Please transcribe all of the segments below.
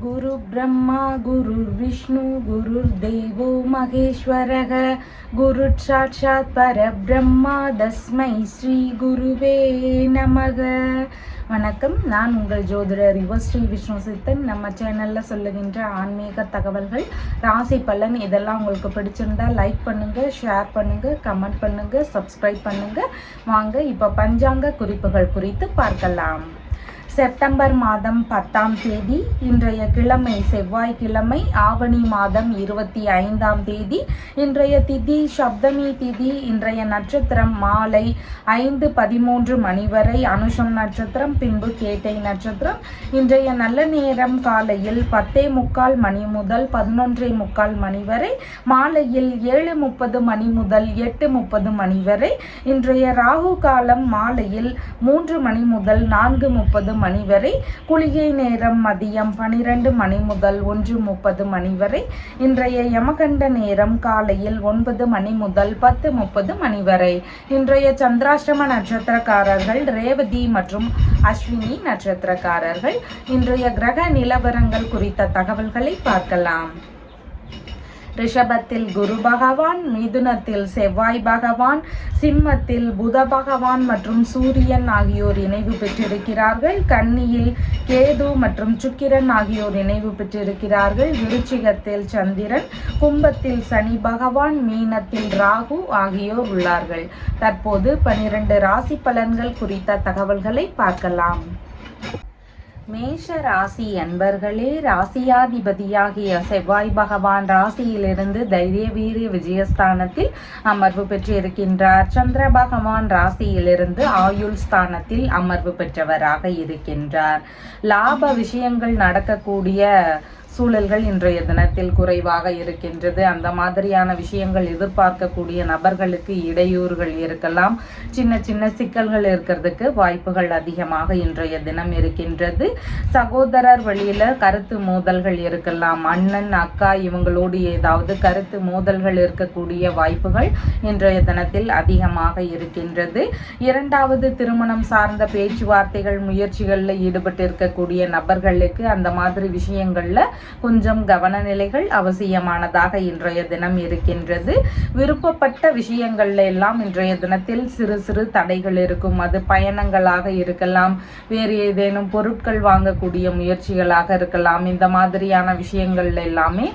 गुरु ब्रह्मा गुरु विष्णु गुरुर्देवो महेश्वरः गुरु साक्षात् परब्रह्मा तस्मै ஸ்ரீ குருவே நமக. வணக்கம். நான் உங்கள் ஜோதிடர் ஸ்ரீ விஷ்ணு சித்தன். நம்ம சேனலில் சொல்லுகின்ற ஆன்மீக தகவல்கள், ராசி பலன் இதெல்லாம் உங்களுக்கு பிடிச்சிருந்தா லைக் பண்ணுங்கள், ஷேர் பண்ணுங்கள், கமெண்ட் பண்ணுங்கள், சப்ஸ்கிரைப் பண்ணுங்கள். வாங்க இப்போ பஞ்சாங்க குறிப்புகள் குறித்து பார்க்கலாம். செப்டம்பர் மாதம் 10ஆம் தேதி, இன்றைய கிழமை செவ்வாய்க்கிழமை, ஆவணி மாதம் 25ஆம் தேதி. இன்றைய திதி சப்தமி திதி. இன்றைய நட்சத்திரம் மாலை 5:13 மணி வரை அனுஷம் நட்சத்திரம், பின்பு கேட்டை நட்சத்திரம். இன்றைய நல்ல நேரம் காலையில் 10:45 மணி முதல் 11:45 மணி வரை, மாலையில் 7:30 மணி முதல் 8:30 மணி வரை. இன்றைய ராகு காலம் மாலையில் 3 மணி முதல் 4:30 மணி வரை. குளிகை நேரம் மதியம் 12 மணி முதல் 1:30 மணி வரை. இன்றைய யமகண்ட நேரம் காலையில் 9 மணி முதல் 10:30 மணி வரை. இன்றைய சந்திராஷ்டம நட்சத்திரக்காரர்கள் ரேவதி மற்றும் அஸ்வினி நட்சத்திரக்காரர்கள். இன்றைய கிரக நிலவரங்கள் குறித்த தகவல்களை பார்க்கலாம். ரிஷபத்தில் குரு பகவான், மிதுனத்தில் செவ்வாய் பகவான், சிம்மத்தில் புத பகவான் மற்றும் சூரியன் ஆகியோர் இணைவு பெற்றிருக்கிறார்கள். கன்னியில் கேது மற்றும் சுக்கிரன் ஆகியோர் இணைவு பெற்றிருக்கிறார்கள். விருச்சிகத்தில் சந்திரன், கும்பத்தில் சனி பகவான், மீனத்தில் ராகு ஆகியோர் உள்ளார்கள். தற்போது 12 ராசி பலன்கள் குறித்த தகவல்களை பார்க்கலாம். மேஷ ராசி அன்பர்களே, ராசியாதிபதியாகிய செவ்வாய் பகவான் ராசியிலிருந்து தைரிய வீரிய விஜயஸ்தானத்தில் அமர்வு பெற்றிருக்கின்றார். சந்திர பகவான் ராசியிலிருந்து ஆயுள் ஸ்தானத்தில் அமர்வு பெற்றவராக இருக்கின்றார். லாப விஷயங்கள் நடக்கக்கூடிய சூழல்கள் இன்றைய தினத்தில் குறைவாக இருக்கின்றது. அந்த மாதிரியான விஷயங்கள் எதிர்பார்க்கக்கூடிய நபர்களுக்கு இடையூறுகள் இருக்கலாம். சின்ன சின்ன சிக்கல்கள் இருக்கிறதுக்கு வாய்ப்புகள் அதிகமாக இன்றைய தினம் இருக்கின்றது. சகோதரர் வழியில கருத்து மோதல்கள் இருக்கலாம். அண்ணன் அக்கா இவங்களோடு ஏதாவது கருத்து மோதல்கள் இருக்கக்கூடிய வாய்ப்புகள் இன்றைய தினத்தில் அதிகமாக இருக்கின்றது. இரண்டாவது திருமணம் சார்ந்த பேச்சுவார்த்தைகள் முயற்சிகளில் ஈடுபட்டு இருக்கக்கூடிய நபர்களுக்கு அந்த மாதிரி விஷயங்கள்ல கொஞ்சம் கவனநிலைகள் அவசியமானதாக இன்றைய தினம் இருக்கின்றது. விருப்பப்பட்ட விஷயங்கள்ல எல்லாம் இன்றைய தினத்தில் சிறு சிறு தடைகள் இருக்கும். அது பயணங்களாக இருக்கலாம், வேறு ஏதேனும் பொருட்கள் வாங்கக்கூடிய முயற்சிகளாக இருக்கலாம். இந்த மாதிரியான விஷயங்கள்ல எல்லாமே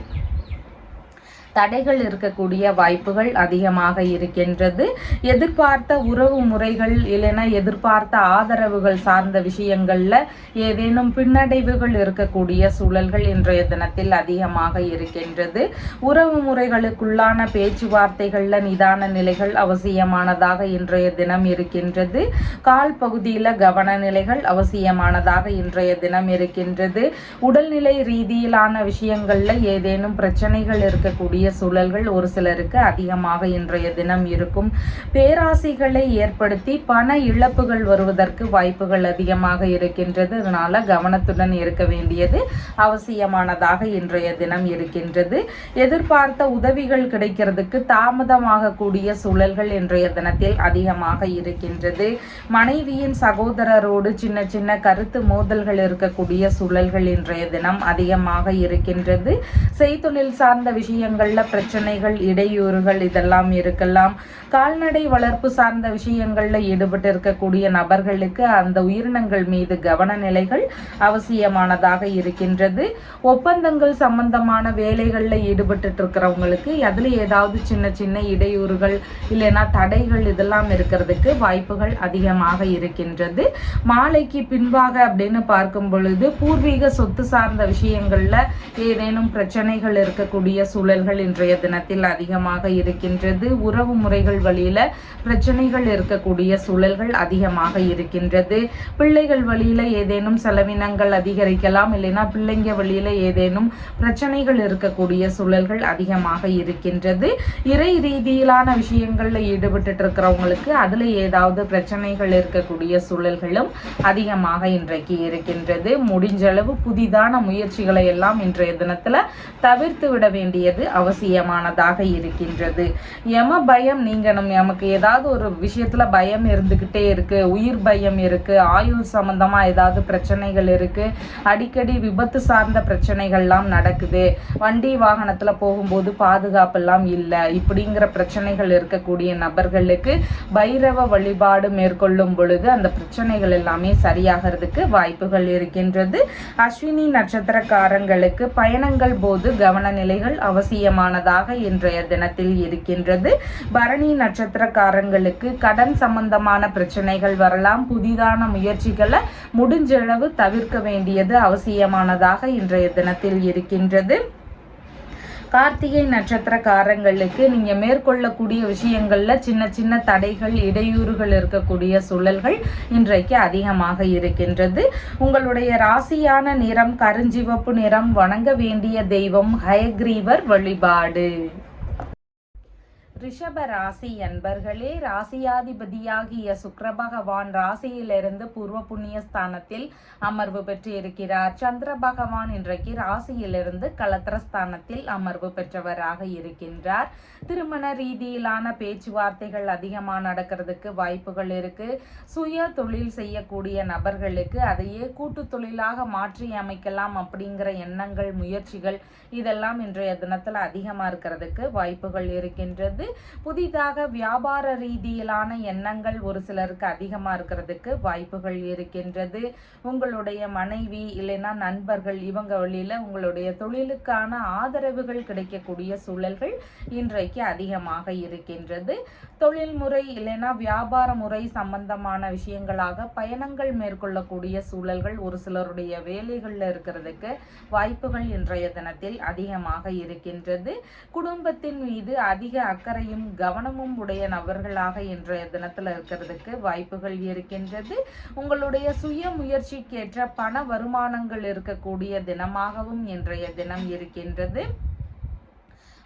தடைகள் இருக்கக்கூடிய வாய்ப்புகள் அதிகமாக இருக்கின்றது. எதிர்பார்த்த உறவு முறைகள் இல்லைன்னா எதிர்பார்த்த ஆதரவுகள் சார்ந்த விஷயங்கள்ல ஏதேனும் பின்னடைவுகள் இருக்கக்கூடிய சூழல்கள் இன்றைய தினத்தில் அதிகமாக இருக்கின்றது. உறவு முறைகளுக்குள்ளான பேச்சுவார்த்தைகள்ல நிதான நிலைகள் அவசியமானதாக இன்றைய தினம் இருக்கின்றது. கால் பகுதியில கவன நிலைகள் அவசியமானதாக இன்றைய தினம் இருக்கின்றது. உடல்நிலை ரீதியிலான விஷயங்கள்ல ஏதேனும் பிரச்சனைகள் இருக்கக்கூடிய சூழல்கள் ஒரு சிலருக்கு அதிகமாக இன்றைய தினம் இருக்கும். பேராசைகளை ஏற்படுத்தி பண இழப்புகள் வருவதற்கு வாய்ப்புகள் அதிகமாக இருக்கின்றது. அதனால கவனத்துடன் இருக்க வேண்டியது அவசியமானதாக இன்றைய தினம் இருக்கின்றது. எதிர்பார்த்த உதவிகள் கிடைக்கிறதுக்கு தாமதமாக கூடிய சூழல்கள் இன்றைய தினத்தில் அதிகமாக இருக்கின்றது. மனைவியின் சகோதரரோடு சின்ன சின்ன கருத்து மோதல்கள் இருக்கக்கூடிய சூழல்கள் இன்றைய தினம் அதிகமாக இருக்கின்றது. செய்தொழில் சார்ந்த விஷயங்கள் பிரச்சனைகள், இடையூறுகள் இதெல்லாம் இருக்கலாம். கால்நடை வளர்ப்பு சார்ந்த விஷயங்கள்ல ஈடுபட்டு இருக்கக்கூடிய நபர்களுக்கு அந்த உயிரினங்கள் மீது கவன நிலைகள் அவசியமானதாக இருக்கின்றது. ஒப்பந்தங்கள் சம்பந்தமான வேலைகள்ல ஈடுபட்டு இருக்கிறவங்களுக்கு அதுல ஏதாவது சின்ன சின்ன இடையூறுகள் இல்லைன்னா தடைகள் இதெல்லாம் இருக்கிறதுக்கு வாய்ப்புகள் அதிகமாக இருக்கின்றது. மாலைக்கு பின்பாக அப்படின்னு பார்க்கும் பொழுது பூர்வீக சொத்து சார்ந்த விஷயங்கள்ல ஏதேனும் பிரச்சனைகள் இருக்கக்கூடிய சூழல்கள் இன்றைய தினத்தில் அதிகமாக இருக்கின்றது. உறவு முறைகள் வழியில பிரச்சனைகள் இருக்கக்கூடிய சூழல்கள் அதிகமாக இருக்கின்றது. பிள்ளைகள் வழியில ஏதேனும் செலவினங்கள் அதிகரிக்கலாம், இல்லைன்னா பிள்ளைங்க வழியில ஏதேனும் பிரச்சனைகள் இருக்கக்கூடிய சூழல்கள் அதிகமாக இருக்கின்றது. இறை ரீதியிலான விஷயங்கள்ல ஈடுபட்டு இருக்கிறவங்களுக்கு அதுல ஏதாவது பிரச்சனைகள் இருக்கக்கூடிய சூழல்களும் அதிகமாக இன்றைக்கு இருக்கின்றது. முடிஞ்ச அளவு புதிதான முயற்சிகளை எல்லாம் இன்றைய தினத்துல தவிர்த்து விட வேண்டியது அவசியம் அவசியமானதாக இருக்கின்றது. யம பயம் நீங்கணும். நமக்கு ஏதாவது ஒரு விஷயத்துல பயம் இருந்துகிட்டே இருக்கு, உயிர் பயம் இருக்கு, ஆயுள் சம்பந்தமா ஏதாவது பிரச்சனைகள் இருக்கு, அடிக்கடி விபத்து சார்ந்த பிரச்சனைகள்லாம் நடக்குது, வண்டி வாகனத்துல போகும்போது பாதுகாப்பெல்லாம் இல்லை, இப்படிங்கிற பிரச்சனைகள் இருக்கக்கூடிய நபர்களுக்கு பைரவ வழிபாடு மேற்கொள்ளும் பொழுது அந்த பிரச்சனைகள் எல்லாமே சரியாகிறதுக்கு வாய்ப்புகள் இருக்கின்றது. அஸ்வினி நட்சத்திரக்காரங்களுக்கு பயணங்கள் போது கவன நிலைகள் அவசியமானதாக இன்றைய தினத்தில் இருக்கின்றது. பரணி நட்சத்திரக்காரங்களுக்கு கடன் சம்பந்தமான பிரச்சனைகள் வரலாம். புதிதான முயற்சிகளை முடிஞ்சளவு தவிர்க்க வேண்டியது அவசியமானதாக இன்றைய தினத்தில் இருக்கின்றது. கார்த்திகை நட்சத்திரக்காரங்களுக்கு நீங்க மேற்கொள்ளக்கூடிய விஷயங்கள்ல சின்ன சின்ன தடைகள், இடையூறுகள் இருக்கக்கூடிய சூழல்கள் இன்றைக்கு அதிகமாக இருக்கின்றது. உங்களுடைய ராசியான நிறம் கருஞ்சிவப்பு நிறம். வணங்க வேண்டிய தெய்வம் ஹயக்ரீவர் வழிபாடு. ரிஷப ராசி அன்பர்களே, ராசியாதிபதியாகிய சுக்கிர பகவான் ராசியிலிருந்து பூர்வ புண்ணிய ஸ்தானத்தில் அமர்வு பெற்று இருக்கிறார். சந்திர பகவான் இன்றைக்கு ராசியிலிருந்து கலத்திரஸ்தானத்தில் அமர்வு பெற்றவராக இருக்கின்றார். திருமண ரீதியிலான பேச்சுவார்த்தைகள் அதிகமாக நடக்கிறதுக்கு வாய்ப்புகள் இருக்கு. சுய தொழில் செய்யக்கூடிய நபர்களுக்கு அதையே கூட்டு தொழிலாக மாற்றி அமைக்கலாம் அப்படிங்கிற எண்ணங்கள், முயற்சிகள் இதெல்லாம் இன்றைய தினத்துல அதிகமா இருக்கிறதுக்கு வாய்ப்புகள் இருக்கின்றது. புதிதாக வியாபார ரீதியிலான எண்ணங்கள் ஒரு சிலருக்கு அதிகமா இருக்கிறதுக்கு வாய்ப்புகள் இருக்கின்றது. உங்களுடைய மனைவி இல்லைன்னா நண்பர்கள் இவங்க வழியில உங்களுடைய தொழிலுக்கான ஆதரவுகள் கிடைக்கக்கூடிய சூழல்கள் இன்றைக்கு அதிகமாக இருக்கின்றது. தொழில் முறை இல்லைன்னா வியாபார முறை சம்பந்தமான விஷயங்களாக பயணங்கள் மேற்கொள்ளக்கூடிய சூழல்கள் ஒரு சிலருடைய வேலைகள்ல இருக்கிறதுக்கு வாய்ப்புகள் இன்றைய தினத்தில் அதிகமாக இருக்கின்றது. குடும்பத்தின் மீது அதிக அக்கறையும் கவனமும் உடைய நபர்களாக இன்றைய தினத்துல இருக்கிறதுக்கு வாய்ப்புகள் இருக்கின்றது. உங்களுடைய சுய முயற்சிக்கேற்ற பண வருமானங்கள் இருக்கக்கூடிய தினமாகவும் இன்றைய தினம் இருக்கின்றது.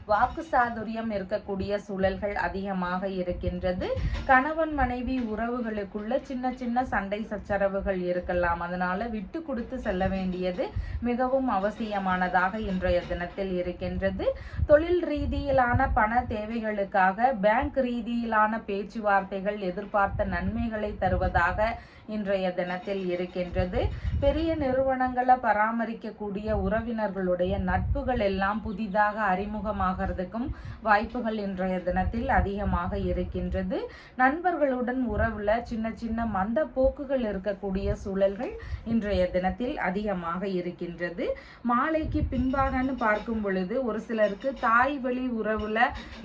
வாக்கு சாதுரியம் இருக்கக்கூடிய சூழல்கள் அதிகமாக இருக்கின்றது. கணவன் மனைவி உறவுகளுக்குள்ள சின்ன சின்ன சண்டை சச்சரவுகள் இருக்கலாம். அதனால விட்டு கொடுத்து செல்ல வேண்டியது மிகவும் அவசியமானதாக இன்றைய தினத்தில் இருக்கின்றது. தொழில் ரீதியிலான பண தேவைகளுக்காக பேங்க் ரீதியிலான பேச்சுவார்த்தைகள் எதிர்பார்த்த நன்மைகளை தருவதாக இன்றைய தினத்தில் இருக்கின்றது. பெரிய நிறுவனங்களை பராமரிக்கக்கூடிய உறவினர்களுடைய நட்புகள் எல்லாம் புதிதாக அறிமுகமாகிறதுக்கும் வாய்ப்புகள் இன்றைய தினத்தில் அதிகமாக இருக்கின்றது. நண்பர்களுடன் உறவுல சின்ன சின்ன மந்த போக்குகள் இருக்கக்கூடிய சூழல்கள் இன்றைய தினத்தில் அதிகமாக இருக்கின்றது. மாலைக்கு பின்பாகன்னு பார்க்கும் பொழுது ஒரு சிலருக்கு தாய் வழி உறவுல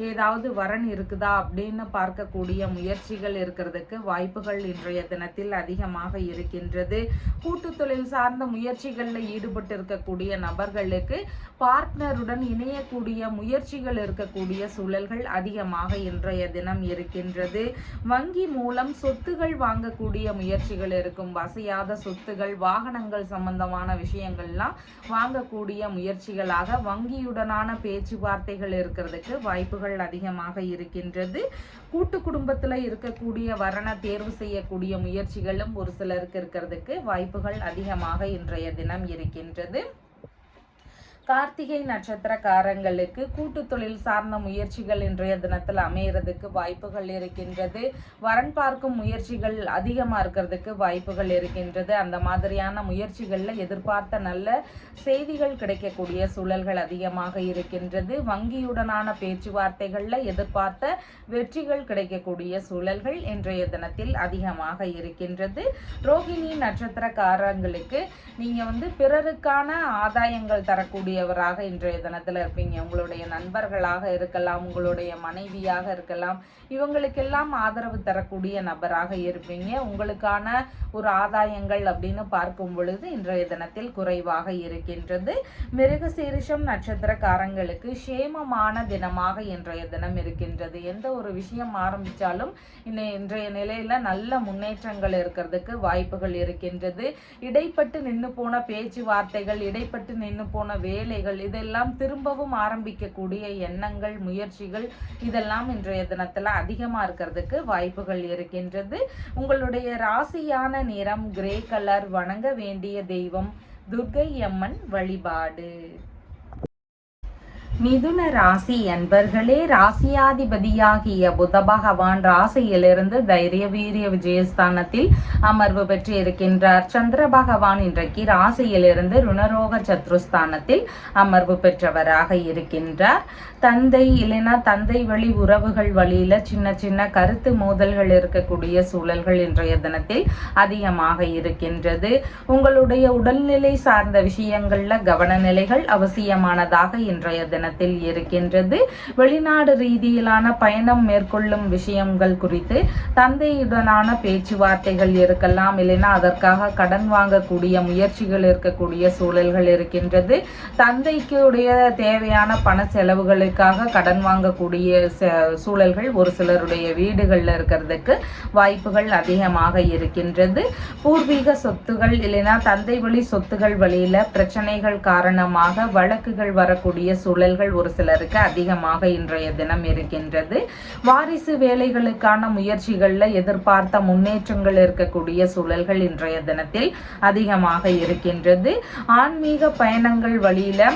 ஏதாவது வரன் இருக்குதா அப்படின்னு பார்க்கக்கூடிய முயற்சிகள் இருக்கிறதுக்கு வாய்ப்புகள் இன்றைய தினத்தில் அதிகமாக இருக்கின்றது. கூட்டு தொழில் சார்ந்த முயற்சிகளில் ஈடுபட்டு இருக்கக்கூடிய நபர்களுக்கு பார்ட்னருடன் இணையக்கூடிய முயற்சிகள் இருக்கக்கூடிய சூழல்கள் அதிகமாக இன்றைய தினம் இருக்கின்றது. வங்கி மூலம் சொத்துகள் வாங்கக்கூடிய முயற்சிகள் இருக்கும். வசையாத சொத்துகள், வாகனங்கள் சம்பந்தமான விஷயங்கள்லாம் வாங்கக்கூடிய முயற்சிகளாக வங்கியுடனான பேச்சுவார்த்தைகள் இருக்கிறதுக்கு வாய்ப்புகள் அதிகமாக இருக்கின்றது. கூட்டு குடும்பத்துல இருக்கக்கூடிய வரண தேர்வு செய்யக்கூடிய முயற்சிகளும் ஒரு சிலருக்கு இருக்கிறதுக்கு வாய்ப்புகள் அதிகமாக இன்றைய தினம் இருக்கின்றது. கார்த்திகை நட்சத்திரக்காரங்களுக்கு கூட்டு தொழில் சார்ந்த முயற்சிகள் இன்றைய தினத்தில் அமையறதுக்கு வாய்ப்புகள் இருக்கின்றது. வரன் பார்க்கும் முயற்சிகள் அதிகமாக இருக்கிறதுக்கு வாய்ப்புகள் இருக்கின்றது. அந்த மாதிரியான முயற்சிகளில் எதிர்பார்த்த நல்ல செய்திகள் கிடைக்கக்கூடிய சூழல்கள் அதிகமாக இருக்கின்றது. வங்கியுடனான பேச்சுவார்த்தைகளில் எதிர்பார்த்த வெற்றிகள் கிடைக்கக்கூடிய சூழல்கள் இன்றைய தினத்தில் அதிகமாக இருக்கின்றது. ரோகிணி நட்சத்திரக்காரங்களுக்கு நீங்கள் பிறருக்கான ஆதாயங்கள் தரக்கூடிய இன்றைய தினத்தில் இருப்பீங்க. உங்களுடைய நண்பர்களாக இருக்கலாம், உங்களுடைய மனைவியாக இருக்கலாம், இவங்களுக்கெல்லாம் ஆதரவு தரக்கூடிய நபராக இருப்பீங்க. உங்களுக்கான ஒரு ஆதாயங்கள் அப்படின்னு பார்க்கும் பொழுது இன்றைய தினத்தில் குறைவாக இருக்கின்றது. மிருகசீரிஷம் நட்சத்திரக்காரங்களுக்கு சேமமான தினமாக இன்றைய தினம் இருக்கின்றது. எந்த ஒரு விஷயம் ஆரம்பித்தாலும் இன்றைய நிலையில நல்ல முன்னேற்றங்கள் இருக்கிறதுக்கு வாய்ப்புகள் இருக்கின்றது. இடைப்பட்டு நின்று போன பேச்சுவார்த்தைகள், இடைப்பட்டு நின்று போன வேலைகள் இதெல்லாம் திரும்பவும் ஆரம்பிக்கக்கூடிய எண்ணங்கள், முயற்சிகள் இதெல்லாம் இன்றைய தினத்துல அதிகமா இருக்கிறதுக்கு வாய்ப்புகள் இருக்கின்றது. உங்களுடைய ராசியான நிறம் கிரே கலர். வணங்க வேண்டிய தெய்வம் துர்க்கை அம்மன் வழிபாடு. மிதுன ராசி அன்பர்களே, ராசியாதிபதியாகிய புத பகவான் ராசியிலிருந்து தைரிய வீரிய விஜயஸ்தானத்தில் அமர்வு பெற்று இருக்கின்றார். சந்திர பகவான் இன்றைக்கு ராசியிலிருந்து ருணரோக சத்ருஸ்தானத்தில் அமர்வு பெற்றவராக இருக்கின்றார். தந்தை இல்லைனா தந்தை வழி உறவுகள் வழியில சின்ன சின்ன கருத்து மோதல்கள் இருக்கக்கூடிய சூழல்கள் இன்றைய தினத்தில் அதிகமாக இருக்கின்றது. உங்களுடைய உடல்நிலை சார்ந்த விஷயங்கள்ல கவனநிலைகள் அவசியமானதாக இன்றைய தினத்தில் இருக்கின்றது. வெளிநாடு ரீதியிலான பயணம் மேற்கொள்ளும் விஷயங்கள் குறித்து தந்தையுடனான பேச்சுவார்த்தைகள் இருக்கலாம், இல்லைன்னா அதற்காக கடன் வாங்கக்கூடிய முயற்சிகள் இருக்கக்கூடிய சூழல்கள் இருக்கின்றது. தந்தைக்கு உடைய தேவையான பண செலவுகளுக்காக கடன் வாங்கக்கூடிய சூழல்கள் ஒரு சிலருடைய வீடுகளில் இருக்கிறதுக்கு வாய்ப்புகள் அதிகமாக இருக்கின்றது. பூர்வீக சொத்துகள் இல்லைன்னா தந்தை வழி சொத்துகள் வழியில பிரச்சனைகள் காரணமாக வழக்குகள் வரக்கூடிய சூழல்கள் ஒரு சிலருக்கு அதிகமாக இன்றைய தினம் இருக்கின்றது. வாரிசு வேலைகளுக்கான முயற்சிகள்ல எதிர்பார்த்த முன்னேற்றங்கள் இருக்கக்கூடிய சூழல்கள் இன்றைய தினத்தில் அதிகமாக இருக்கின்றது. ஆன்மீக பயணங்கள் வழியில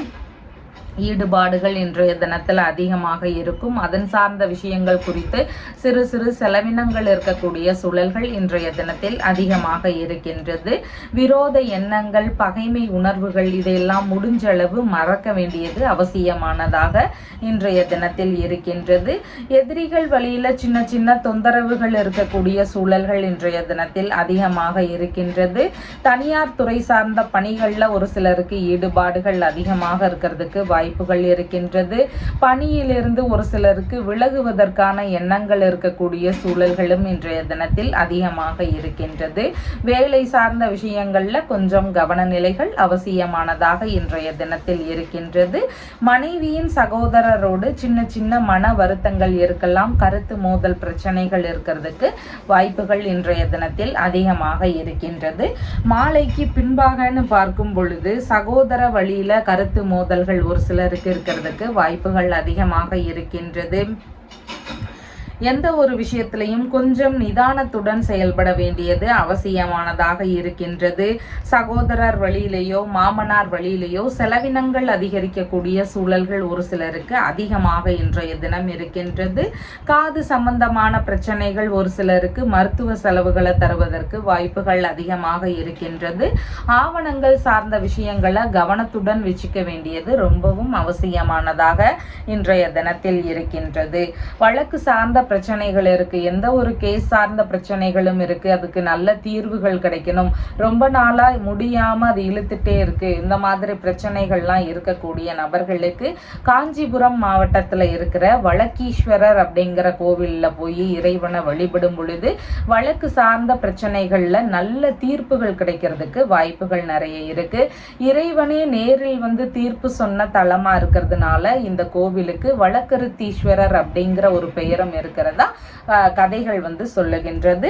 ஈடுபாடுகள் இன்றைய தினத்தில் அதிகமாக இருக்கும். அதன் சார்ந்த விஷயங்கள் குறித்து சிறு சிறு செலவினங்கள் இருக்கக்கூடிய சூழல்கள் இன்றைய தினத்தில் அதிகமாக இருக்கின்றது. விரோத எண்ணங்கள், பகைமை உணர்வுகள் இதையெல்லாம் முடிஞ்சளவு மறக்க வேண்டியது அவசியமானதாக இன்றைய தினத்தில் இருக்கின்றது. எதிரிகள் வழியில சின்ன சின்ன தொந்தரவுகள் இருக்கக்கூடிய சூழல்கள் இன்றைய தினத்தில் அதிகமாக இருக்கின்றது. தனியார் துறை சார்ந்த பணிகள்ல ஒரு சிலருக்கு ஈடுபாடுகள் அதிகமாக இருக்கிறதுக்கு வாய்ப்புகள் இருக்கின்றது. பணியிலிருந்து ஒரு சிலருக்கு விலகுவதற்கான எண்ணங்கள் இருக்கக்கூடிய சூழல்களும் இன்றைய தினத்தில் அதிகமாக இருக்கின்றது. வேலை சார்ந்த விஷயங்கள்ல கொஞ்சம் கவனநிலைகள் அவசியமானதாக இன்றைய தினத்தில் இருக்கின்றது. மனைவியின் சகோதரரோடு சின்ன சின்ன மன வருத்தங்கள் இருக்கலாம், கருத்து மோதல் பிரச்சனைகள் இருக்கிறதுக்கு வாய்ப்புகள் இன்றைய தினத்தில் அதிகமாக இருக்கின்றது. மாலைக்கு பின்பாகன்னு பார்க்கும் பொழுது சகோதர வழியில கருத்து மோதல்கள் ஒரு சிலருக்கு இருக்கிறதுக்கு வாய்ப்புகள் அதிகமாக இருக்கின்றது. எந்த ஒரு விஷயத்திலையும் கொஞ்சம் நிதானத்துடன் செயல்பட வேண்டியது அவசியமானதாக இருக்கின்றது. சகோதரர் வழியிலேயோ மாமனார் வழியிலேயோ செலவினங்கள் அதிகரிக்கக்கூடிய சூழல்கள் ஒரு சிலருக்கு அதிகமாக இன்றைய தினம் இருக்கின்றது. காது சம்பந்தமான பிரச்சனைகள் ஒரு சிலருக்கு மருத்துவ செலவுகளை தருவதற்கு வாய்ப்புகள் அதிகமாக இருக்கின்றது. ஆவணங்கள் சார்ந்த விஷயங்களை கவனத்துடன் வச்சுக்க வேண்டியது ரொம்பவும் அவசியமானதாக இன்றைய தினத்தில் இருக்கின்றது. வழக்கு சார்ந்த பிரச்சனைகள் இருக்கு, எந்த ஒரு கேஸ் சார்ந்த பிரச்சனைகளும் இருக்கு, அதுக்கு நல்ல தீர்வுகள் கிடைக்கணும், ரொம்ப நாளா முடியாம அது இழுத்துட்டே இருக்கு, இந்த மாதிரி பிரச்சனைகள்லாம் இருக்கக்கூடிய நபர்களுக்கு காஞ்சிபுரம் மாவட்டத்துல இருக்கிற வழக்கீஸ்வரர் அப்படிங்கிற கோவில்ல போய் இறைவனை வழிபடும் பொழுது வழக்கு சார்ந்த பிரச்சனைகள்ல நல்ல தீர்ப்புகள் கிடைக்கிறதுக்கு வாய்ப்புகள் நிறைய இருக்கு. இறைவனே நேரில் வந்து தீர்ப்பு சொன்ன தலமா இருக்கிறதுனால இந்த கோவிலுக்கு வழக்கருத்தீஸ்வரர் அப்படிங்கிற ஒரு பெயரும் இருக்கிறதா கதைகள் வந்து சொல்லுகின்றது.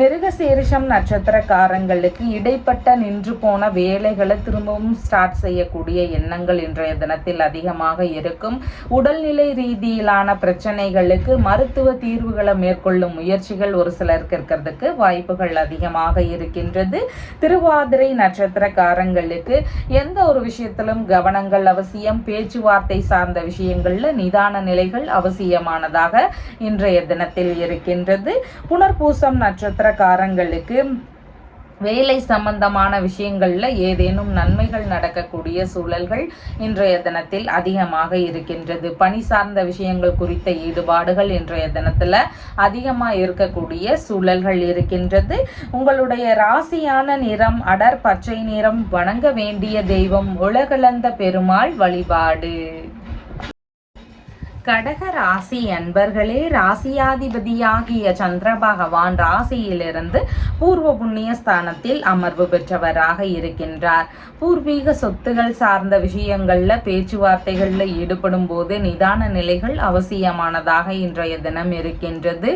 மிருகசீரிஷம் நட்சத்திரக்காரங்களுக்கு இடைப்பட்ட நின்று போன வேலைகளை திரும்பவும் ஸ்டார்ட் செய்யக்கூடிய எண்ணங்கள் இன்றைய தினத்தில் அதிகமாக இருக்கும். உடல்நிலை ரீதியிலான பிரச்சனைகளுக்கு மருத்துவ தீர்வுகளை மேற்கொள்ளும் முயற்சிகள் ஒரு சிலருக்கு இருக்கிறதுக்கு வாய்ப்புகள் அதிகமாக இருக்கின்றது. திருவாதிரை நட்சத்திரக்காரங்களுக்கு எந்த ஒரு விஷயத்திலும் கவனங்கள் அவசியம். பேச்சுவார்த்தை சார்ந்த விஷயங்கள்ல நிதான நிலைகள் அவசியமானதாக இன்றைய தினத்தில் இருக்கின்றது. புனர்பூசம் நட்சத்திரக்காரங்களுக்கு வேலை சம்பந்தமான விஷயங்கள்ல ஏதேனும் நன்மைகள் நடக்கக்கூடிய சூழல்கள் இன்றைய தினத்தில் அதிகமாக இருக்கின்றது. பணி சார்ந்த விஷயங்கள் குறித்த ஈடுபாடுகள் இன்றைய தினத்துல அதிகமா இருக்கக்கூடிய சூழல்கள் இருக்கின்றது. உங்களுடைய ராசியான நிறம் அடர் பச்சை நிறம். வணங்க வேண்டிய தெய்வம் உலகளந்த பெருமாள் வழிபாடு. கடக ராசி அன்பர்களே, ராசியாதிபதியாகிய சந்திர பகவான் ராசியிலிருந்து பூர்வ புண்ணிய ஸ்தானத்தில் அமர்வு பெற்றவராக இருக்கின்றார். பூர்வீக சொத்துகள் சார்ந்த விஷயங்கள்ல பேச்சுவார்த்தைகள்ல ஈடுபடும் போது நிதான நிலைகள் அவசியமானதாக இன்றைய தினம் இருக்கின்றது.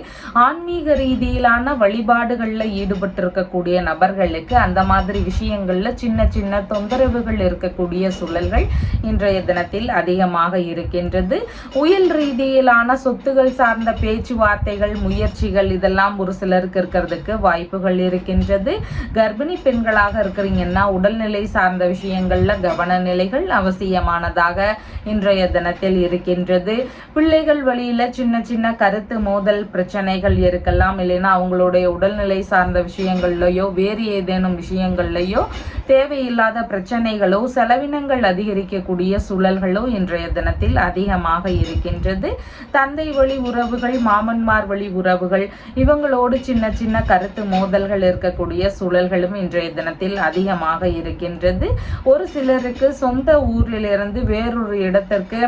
ஆன்மீக ரீதியிலான வழிபாடுகள்ல ஈடுபட்டிருக்கக்கூடிய நபர்களுக்கு அந்த மாதிரி விஷயங்கள்ல சின்ன சின்ன தொந்தரவுகள் இருக்கக்கூடிய சூழல்கள் இன்றைய தினத்தில் அதிகமாக இருக்கின்றது. உயர் தொழில் ரீதியிலான சொத்துகள் சார்ந்த பேச்சுவார்த்தைகள் முயற்சிகள் இதெல்லாம் ஒரு சிலருக்கு இருக்கிறதுக்கு வாய்ப்புகள் இருக்கின்றது. கர்ப்பிணி பெண்களாக இருக்கிறீங்கன்னா உடல்நிலை சார்ந்த விஷயங்கள்ல கவனநிலைகள் அவசியமானதாக இன்றைய தினத்தில் இருக்கின்றது. பிள்ளைகள் வழியில சின்ன சின்ன கருத்து மோதல் பிரச்சனைகள் இருக்கலாம். இல்லைன்னா அவங்களுடைய உடல்நிலை சார்ந்த விஷயங்கள்லையோ வேறு ஏதேனும் விஷயங்கள்லையோ தேவையில்லாத பிரச்சனைகளோ செலவினங்கள் அதிகரிக்கக்கூடிய சூழல்களோ இன்றைய தினத்தில் அதிகமாக இருக்கின்றது. தந்தை வழி உறவுகள், மாமன்மார் வழி உறவுகள் இவங்களோடு சின்ன சின்ன கருத்து மோதல்கள் இருக்கக்கூடிய சூழல்களும் இன்றைய தினத்தில் அதிகமாக இருக்கின்றது. ஒரு சிலருக்கு சொந்த ஊரிலிருந்து வேறொரு இடத்திற்கு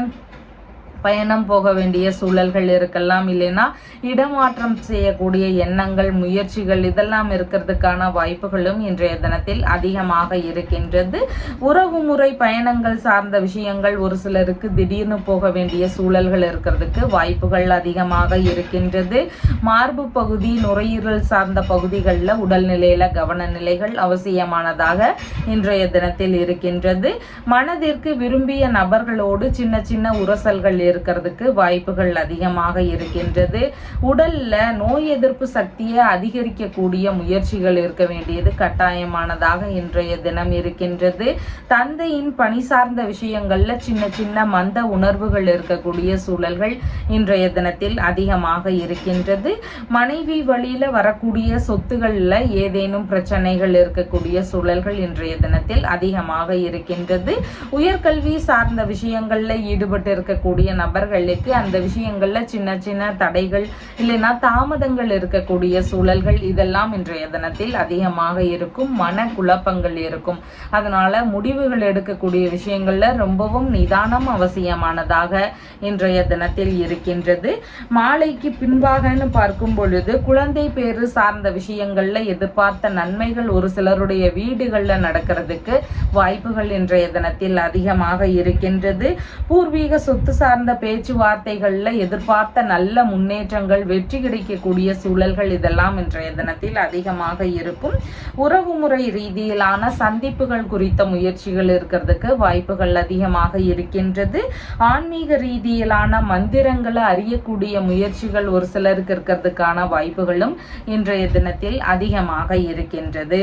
பயணம் போக வேண்டிய சூழல்கள் இருக்கலாம். இல்லைன்னா இடமாற்றம் செய்யக்கூடிய எண்ணங்கள் முயற்சிகள் இதெல்லாம் இருக்கிறதுக்கான வாய்ப்புகளும் இன்றைய தினத்தில் அதிகமாக இருக்கின்றது. உறவு முறை பயணங்கள் சார்ந்த விஷயங்கள் ஒரு சிலருக்கு திடீர்னு போக வேண்டிய சூழல்கள் இருக்கிறதுக்கு வாய்ப்புகள் அதிகமாக இருக்கின்றது. மார்பு பகுதி, நுரையீரல் சார்ந்த பகுதிகளில் உடல்நிலையில கவனநிலைகள் அவசியமானதாக இன்றைய தினத்தில் இருக்கின்றது. மனதிற்கு விரும்பிய நபர்களோடு சின்ன சின்ன உரசல்கள் இருக்கிறதுக்கு வாய்ப்புகள் அதிகமாக இருக்கின்றது. உடல்ல நோய் எதிர்ப்பு சக்தியை அதிகரிக்கக்கூடிய முயற்சிகள் இருக்க வேண்டியது கட்டாயமானதாக இன்றைய தினம் இருக்கின்றது. தந்தையின் பணி சார்ந்த விஷயங்கள்ல சின்ன சின்ன மந்த உணர்வுகள் இருக்கக்கூடிய சூழல்கள் இன்றைய தினத்தில் அதிகமாக இருக்கின்றது. மனைவி வழியில வரக்கூடிய சொத்துக்கள்ல ஏதேனும் பிரச்சனைகள் இருக்கக்கூடிய சூழல்கள் இன்றைய தினத்தில் அதிகமாக இருக்கின்றது. உயர்கல்வி சார்ந்த விஷயங்கள்ல ஈடுபட்டு இருக்கக்கூடிய நபர்களுக்கு அந்த விஷயங்கள்ல சின்ன சின்ன தடைகள் இல்லைன்னா தாமதங்கள் இருக்கக்கூடிய சூழல்கள் இதெல்லாம் இன்றைய தினத்தில் அதிகமாக இருக்கும். மன குழப்பங்கள் இருக்கும். அதனால முடிவுகள் எடுக்கக்கூடிய விஷயங்கள்ல ரொம்பவும் நிதானம் அவசியமானதாக இன்றைய தினத்தில் இருக்கின்றது. மாலைக்கு பின்பாகன்னு பார்க்கும் பொழுது குழந்தை பேரு சார்ந்த விஷயங்கள்ல எதிர்பார்த்த நன்மைகள் ஒரு சிலருடைய வீடுகள்ல நடக்கிறதுக்கு வாய்ப்புகள் இன்றைய தினத்தில் அதிகமாக இருக்கின்றது. பூர்வீக சொத்து சார்ந்த பேச்சுவார்த்தைகள்ல எதிர்பார்த்த நல்ல முன்னேற்றங்கள், வெற்றி கிடைக்கக்கூடிய சூழல்கள் இதெல்லாம் இன்றைய தினத்தில் அதிகமாக இருக்கும். உறவு முறை ரீதியிலான சந்திப்புகள் குறித்த முயற்சிகள் இருக்கிறதுக்கு வாய்ப்புகள் அதிகமாக இருக்கின்றது. ஆன்மீக ரீதியிலான மந்திரங்களை அறியக்கூடிய முயற்சிகள் ஒரு சிலருக்கு இருக்கிறதுக்கான வாய்ப்புகளும் இன்றைய தினத்தில் அதிகமாக இருக்கின்றது.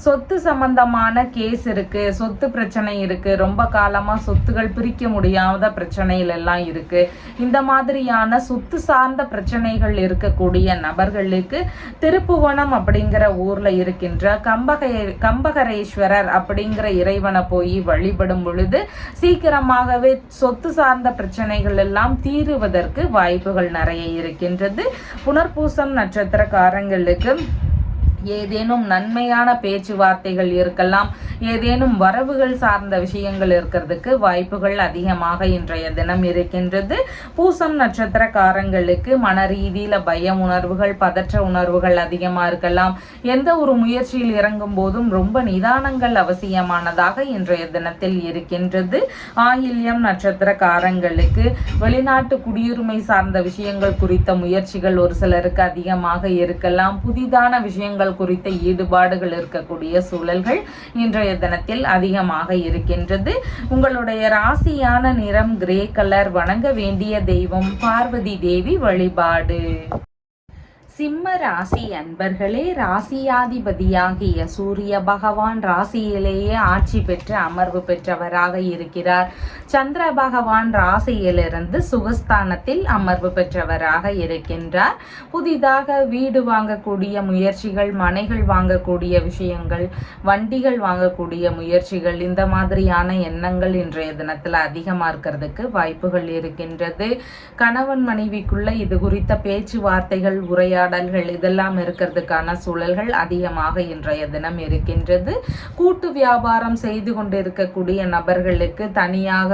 சொத்து சம்பந்தமான கேஸ் இருக்கு, சொத்து பிரச்சனை இருக்கு, ரொம்ப காலமா சொத்துகள் பிரிக்க முடியாத பிரச்சனைகள் எல்லாம் இருக்கு. இந்த மாதிரியான சொத்து சார்ந்த பிரச்சனைகள் இருக்கக்கூடிய நபர்களுக்கு திருப்புவனம் அப்படிங்கிற ஊர்ல இருக்கின்ற கம்பகரேஸ்வரர் அப்படிங்கிற இறைவனை போய் வழிபடும் பொழுது சீக்கிரமாகவே சொத்து சார்ந்த பிரச்சனைகள் எல்லாம் தீருவதற்கு வாய்ப்புகள் நிறைய இருக்கின்றது. புனர்பூசம் நட்சத்திரக்காரங்களுக்கு ஏதேனும் நன்மையான பேச்சுவார்த்தைகள் இருக்கலாம். ஏதேனும் வரவுகள் சார்ந்த விஷயங்கள் இருக்கிறதுக்கு வாய்ப்புகள் அதிகமாக இன்றைய தினம் இருக்கின்றது. பூசம் நட்சத்திரக்காரங்களுக்கு மன ரீதியில பயம் உணர்வுகள், பதற்ற உணர்வுகள் அதிகமாக இருக்கலாம். எந்த ஒரு முயற்சியில் இறங்கும் போதும் ரொம்ப நிதானங்கள் அவசியமானதாக இன்றைய தினத்தில் இருக்கின்றது. ஆயில்யம் நட்சத்திரக்காரங்களுக்கு வெளிநாட்டு குடியுரிமை சார்ந்த விஷயங்கள் குறித்த முயற்சிகள் ஒரு சிலருக்கு அதிகமாக இருக்கலாம். புதிதான விஷயங்கள் குறித்த ஈடுபாடுகள் இருக்கக்கூடிய சூழல்கள் இன்றைய தினத்தில் அதிகமாக இருக்கின்றது. உங்களுடைய ராசியான நிறம் கிரே கலர். வணங்க வேண்டிய தெய்வம் பார்வதி தேவி வழிபாடு. சிம்ம ராசி அன்பர்களே, ராசியாதிபதியாகிய சூரிய பகவான் ராசியிலேயே ஆட்சி பெற்று அமர்வு பெற்றவராக இருக்கிறார். சந்திர பகவான் ராசியிலிருந்து சுகஸ்தானத்தில் அமர்வு பெற்றவராக இருக்கின்றார். புதிதாக வீடு வாங்கக்கூடிய முயற்சிகள், மனைகள் வாங்கக்கூடிய விஷயங்கள், வண்டிகள் வாங்கக்கூடிய முயற்சிகள், இந்த மாதிரியான எண்ணங்கள் இன்றைய தினத்தில் அதிகமாக இருக்கிறதுக்கு வாய்ப்புகள் இருக்கின்றது. கணவன் மனைவிக்குள்ள இது குறித்த பேச்சுவார்த்தைகள், உரையாடல்கள் இதெல்லாம் இருக்கிறதுக்கான சூழல்கள் அதிகமாக இன்றைய தினம் இருக்கின்றது. கூட்டு வியாபாரம் செய்து கொண்டிருக்கக்கூடிய நபர்களுக்கு தனியாக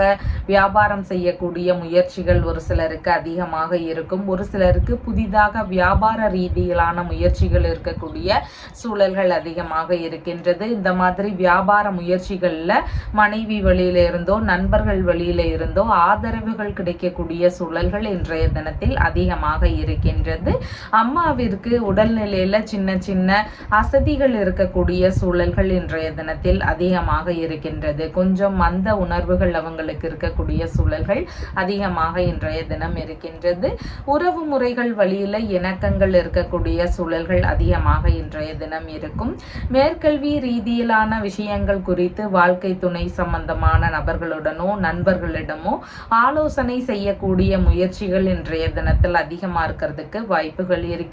வியாபாரம் செய்யக்கூடிய முயற்சிகள் ஒரு சிலருக்கு அதிகமாக இருக்கும். ஒரு சிலருக்கு புதிதாக வியாபார ரீதியிலான முயற்சிகள் இருக்கக்கூடிய சூழல்கள் அதிகமாக இருக்கின்றது. இந்த மாதிரி வியாபார முயற்சிகள்ல மனைவி வழியில இருந்தோ நண்பர்கள் வழியில இருந்தோ ஆதரவுகள் கிடைக்கக்கூடிய சூழல்கள் இன்றைய தினத்தில் அதிகமாக இருக்கின்றது. அம்மா அம்மாவிற்கு உடல்நிலையில சின்ன சின்ன அசதிகள் இருக்கக்கூடிய சூழல்கள் இன்றைய தினத்தில் அதிகமாக இருக்கின்றது. கொஞ்சம் மந்த உணர்வுகள் அவங்களுக்கு இருக்கக்கூடிய சூழல்கள் அதிகமாக இன்றைய தினம் இருக்கின்றது. உறவு முறைகள் வழியில இணக்கங்கள் இருக்கக்கூடிய சூழல்கள் அதிகமாக இன்றைய தினம் இருக்கும். மேற்கல்வி ரீதியிலான விஷயங்கள் குறித்து வாழ்க்கை துணை சம்பந்தமான நபர்களுடனோ நண்பர்களிடமோ ஆலோசனை செய்யக்கூடிய முயற்சிகள் இன்றைய தினத்தில் அதிகமாக இருக்கிறதுக்கு வாய்ப்புகள் இருக்கின்றது.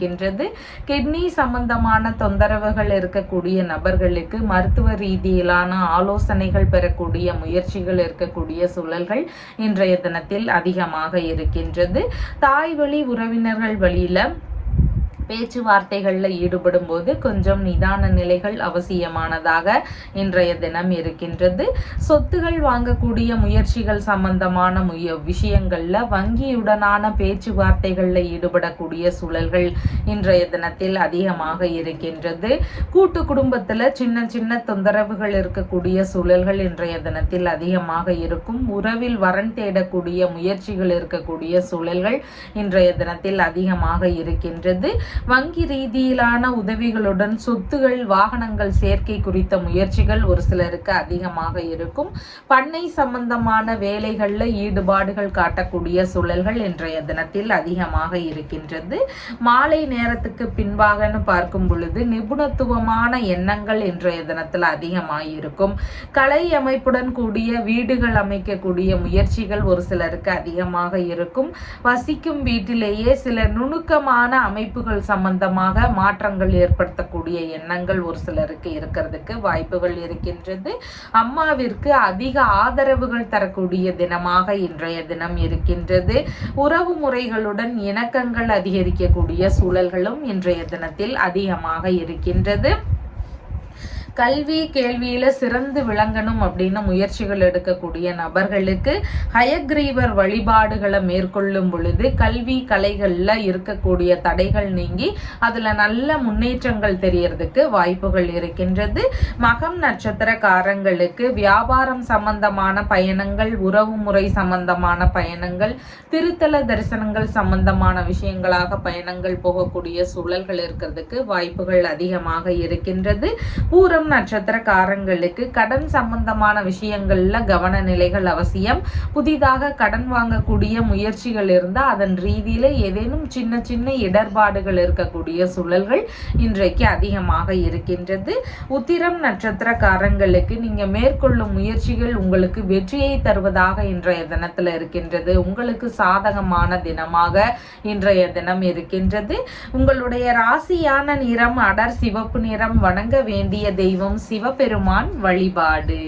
கிட்னி சம்பந்தமான தொந்தரவுகள் இருக்கக்கூடிய நபர்களுக்கு மருத்துவ ரீதியிலான ஆலோசனைகள் பெறக்கூடிய முயற்சிகள் இருக்கக்கூடிய சூழல்கள் இன்றைய தினத்தில் அதிகமாக இருக்கின்றது. தாய் வழி உறவினர்கள் வழியில பேச்சுவார்த்தைகளில் ஈடுபடும் போது கொஞ்சம் நிதான நிலைகள் அவசியமானதாக இன்றைய தினம் இருக்கின்றது. சொத்துகள் வாங்கக்கூடிய முயற்சிகள் சம்பந்தமான விஷயங்கள்ல வங்கியுடனான பேச்சுவார்த்தைகளில் ஈடுபடக்கூடிய சூழல்கள் இன்றைய தினத்தில் அதிகமாக இருக்கின்றது. கூட்டு குடும்பத்தில் சின்ன சின்ன தொந்தரவுகள் இருக்கக்கூடிய சூழல்கள் இன்றைய தினத்தில் அதிகமாக இருக்கும். உறவில் வரன் தேடக்கூடிய முயற்சிகள் இருக்கக்கூடிய சூழல்கள் இன்றைய தினத்தில் அதிகமாக இருக்கின்றது. வங்கி ரீதியிலான உதவிகளுடன் சொத்துகள் வாகனங்கள் சேர்க்கை குறித்த முயற்சிகள் ஒரு சிலருக்கு அதிகமாக இருக்கும். பண்ணை சம்பந்தமான வேலைகளில் ஈடுபாடுகள் காட்டக்கூடிய சூழல்கள் இன்றைய தினத்தில் அதிகமாக இருக்கின்றது. மாலை நேரத்துக்கு பின்பாகன்னு பார்க்கும் பொழுது நிபுணத்துவமான எண்ணங்கள் இன்றைய தினத்தில் அதிகமாக இருக்கும். கலை அமைப்புடன் கூடிய வீடுகள் அமைக்கக்கூடிய முயற்சிகள் ஒரு சிலருக்கு அதிகமாக இருக்கும். வசிக்கும் வீட்டிலேயே சில நுணுக்கமான அமைப்புகள் சம்பந்தமாக மாற்றங்கள் ஏற்படுத்தக்கூடிய எண்ணங்கள் ஒரு சிலருக்கு இருக்கிறதுக்கு வாய்ப்புகள் இருக்கின்றது. அம்மாவிற்கு அதிக ஆதரவுகள் தரக்கூடிய தினமாக இன்றைய தினம் இருக்கின்றது. உறவு முறைகளுடன் இணக்கங்கள் அதிகரிக்கக்கூடிய சூழல்களும் இன்றைய தினத்தில் அதிகமாக இருக்கின்றது. கல்வி கேள்வியில சிறந்து விளங்கணும் அப்படின்னு முயற்சிகள் எடுக்கக்கூடிய நபர்களுக்கு ஹயக்ரீவர் வழிபாடுகளை மேற்கொள்ளும் பொழுது கல்வி கலைகள்ல இருக்கக்கூடிய தடைகள் நீங்கி அதுல நல்ல முன்னேற்றங்கள் தெரியறதுக்கு வாய்ப்புகள் இருக்கின்றது. மகம் நட்சத்திரக்காரங்களுக்கு வியாபாரம் சம்பந்தமான பயணங்கள், உறவு முறை சம்பந்தமான பயணங்கள், திருத்தல தரிசனங்கள் சம்பந்தமான விஷயங்களாக பயணங்கள் போகக்கூடிய சூழல்கள் இருக்கிறதுக்கு வாய்ப்புகள் அதிகமாக இருக்கின்றது. பூரம் நட்சத்திரக்காரங்களுக்கு கடன் சம்பந்தமான விஷயங்கள்ல கவன நிலைகள் அவசியம். புதிதாக கடன் வாங்கக்கூடிய முயற்சிகள் இருந்தால் அதன் ரீதியில ஏதேனும் சின்ன சின்ன இடர்பாடுகள் இருக்கக்கூடிய சூழல்கள் இன்றைக்கு அதிகமாக இருக்கின்றது. உத்திரம் நட்சத்திரக்காரங்களுக்கு நீங்க மேற்கொள்ளும் முயற்சிகள் உங்களுக்கு வெற்றியை தருவதாக இன்றைய தினத்துல இருக்கின்றது. உங்களுக்கு சாதகமான தினமாக இன்றைய தினம் இருக்கின்றது. உங்களுடைய ராசியான நிறம் அடர் சிவப்பு நிறம். வணங்க வேண்டிய தெய்வம் சிவபெருமான் வழிபாடு.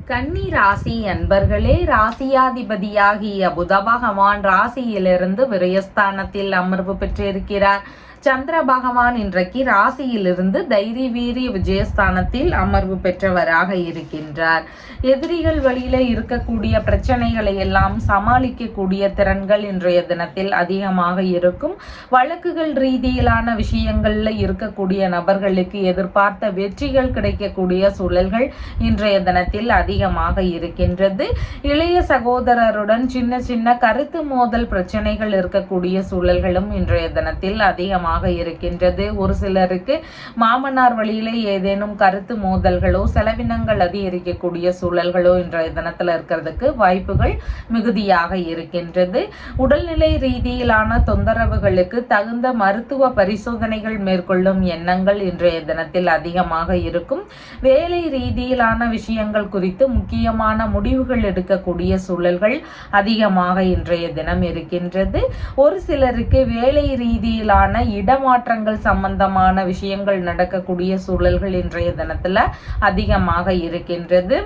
கன்னி ராசி அன்பர்களே, ராசியாதிபதியாகிய புத பகவான் ராசியிலிருந்து விரயஸ்தானத்தில் அமர்வு பெற்றிருக்கிறார். சந்திர பகவான் இன்றைக்கு ராசியிலிருந்து தைரிய வீரிய விஜயஸ்தானத்தில் அமர்வு பெற்றவராக இருக்கின்றார். எதிரிகள் வழியில இருக்கக்கூடிய பிரச்சனைகளை எல்லாம் சமாளிக்கக்கூடிய திறன்கள் இன்றைய தினத்தில் அதிகமாக இருக்கும். வழக்குகள் ரீதியிலான விஷயங்கள்ல இருக்கக்கூடிய நபர்களுக்கு எதிர்பார்த்த வெற்றிகள் கிடைக்கக்கூடிய சூழல்கள் இன்றைய தினத்தில் அதிகமாக இருக்கின்றது. இளைய சகோதரருடன் சின்ன சின்ன கருத்து மோதல் பிரச்சனைகள் இருக்கக்கூடிய சூழல்களும் இன்றைய தினத்தில் அதிகமாக இருக்கின்றது. ஒரு சிலருக்கு மாமனார் வழியில ஏதேனும் கருத்து மோதல்களோ செலவினங்கள் அதிகரிக்கக்கூடிய சூழல்களோ இன்றைய தினத்துல இருக்கிறதுக்கு வாய்ப்புகள் மிகுதியாக இருக்கின்றது. உடல்நிலை ரீதியிலான தொந்தரவுகளுக்கு தகுந்த மருத்துவ பரிசோதனைகள் மேற்கொள்ளும் எண்ணங்கள் இன்றைய தினத்தில் அதிகமாக இருக்கும். வேலை ரீதியிலான விஷயங்கள் குறித்து முக்கியமான முடிவுகள் எடுக்கக்கூடிய சூழல்கள் அதிகமாக இன்றைய தினம் இருக்கின்றது. ஒரு சிலருக்கு வேலை ரீதியிலான இடமாற்றங்கள் சம்பந்தமான விஷயங்கள் நடக்கக்கூடிய சூழல்கள் இன்றைய தினத்துல அதிகமாக இருக்கின்றது.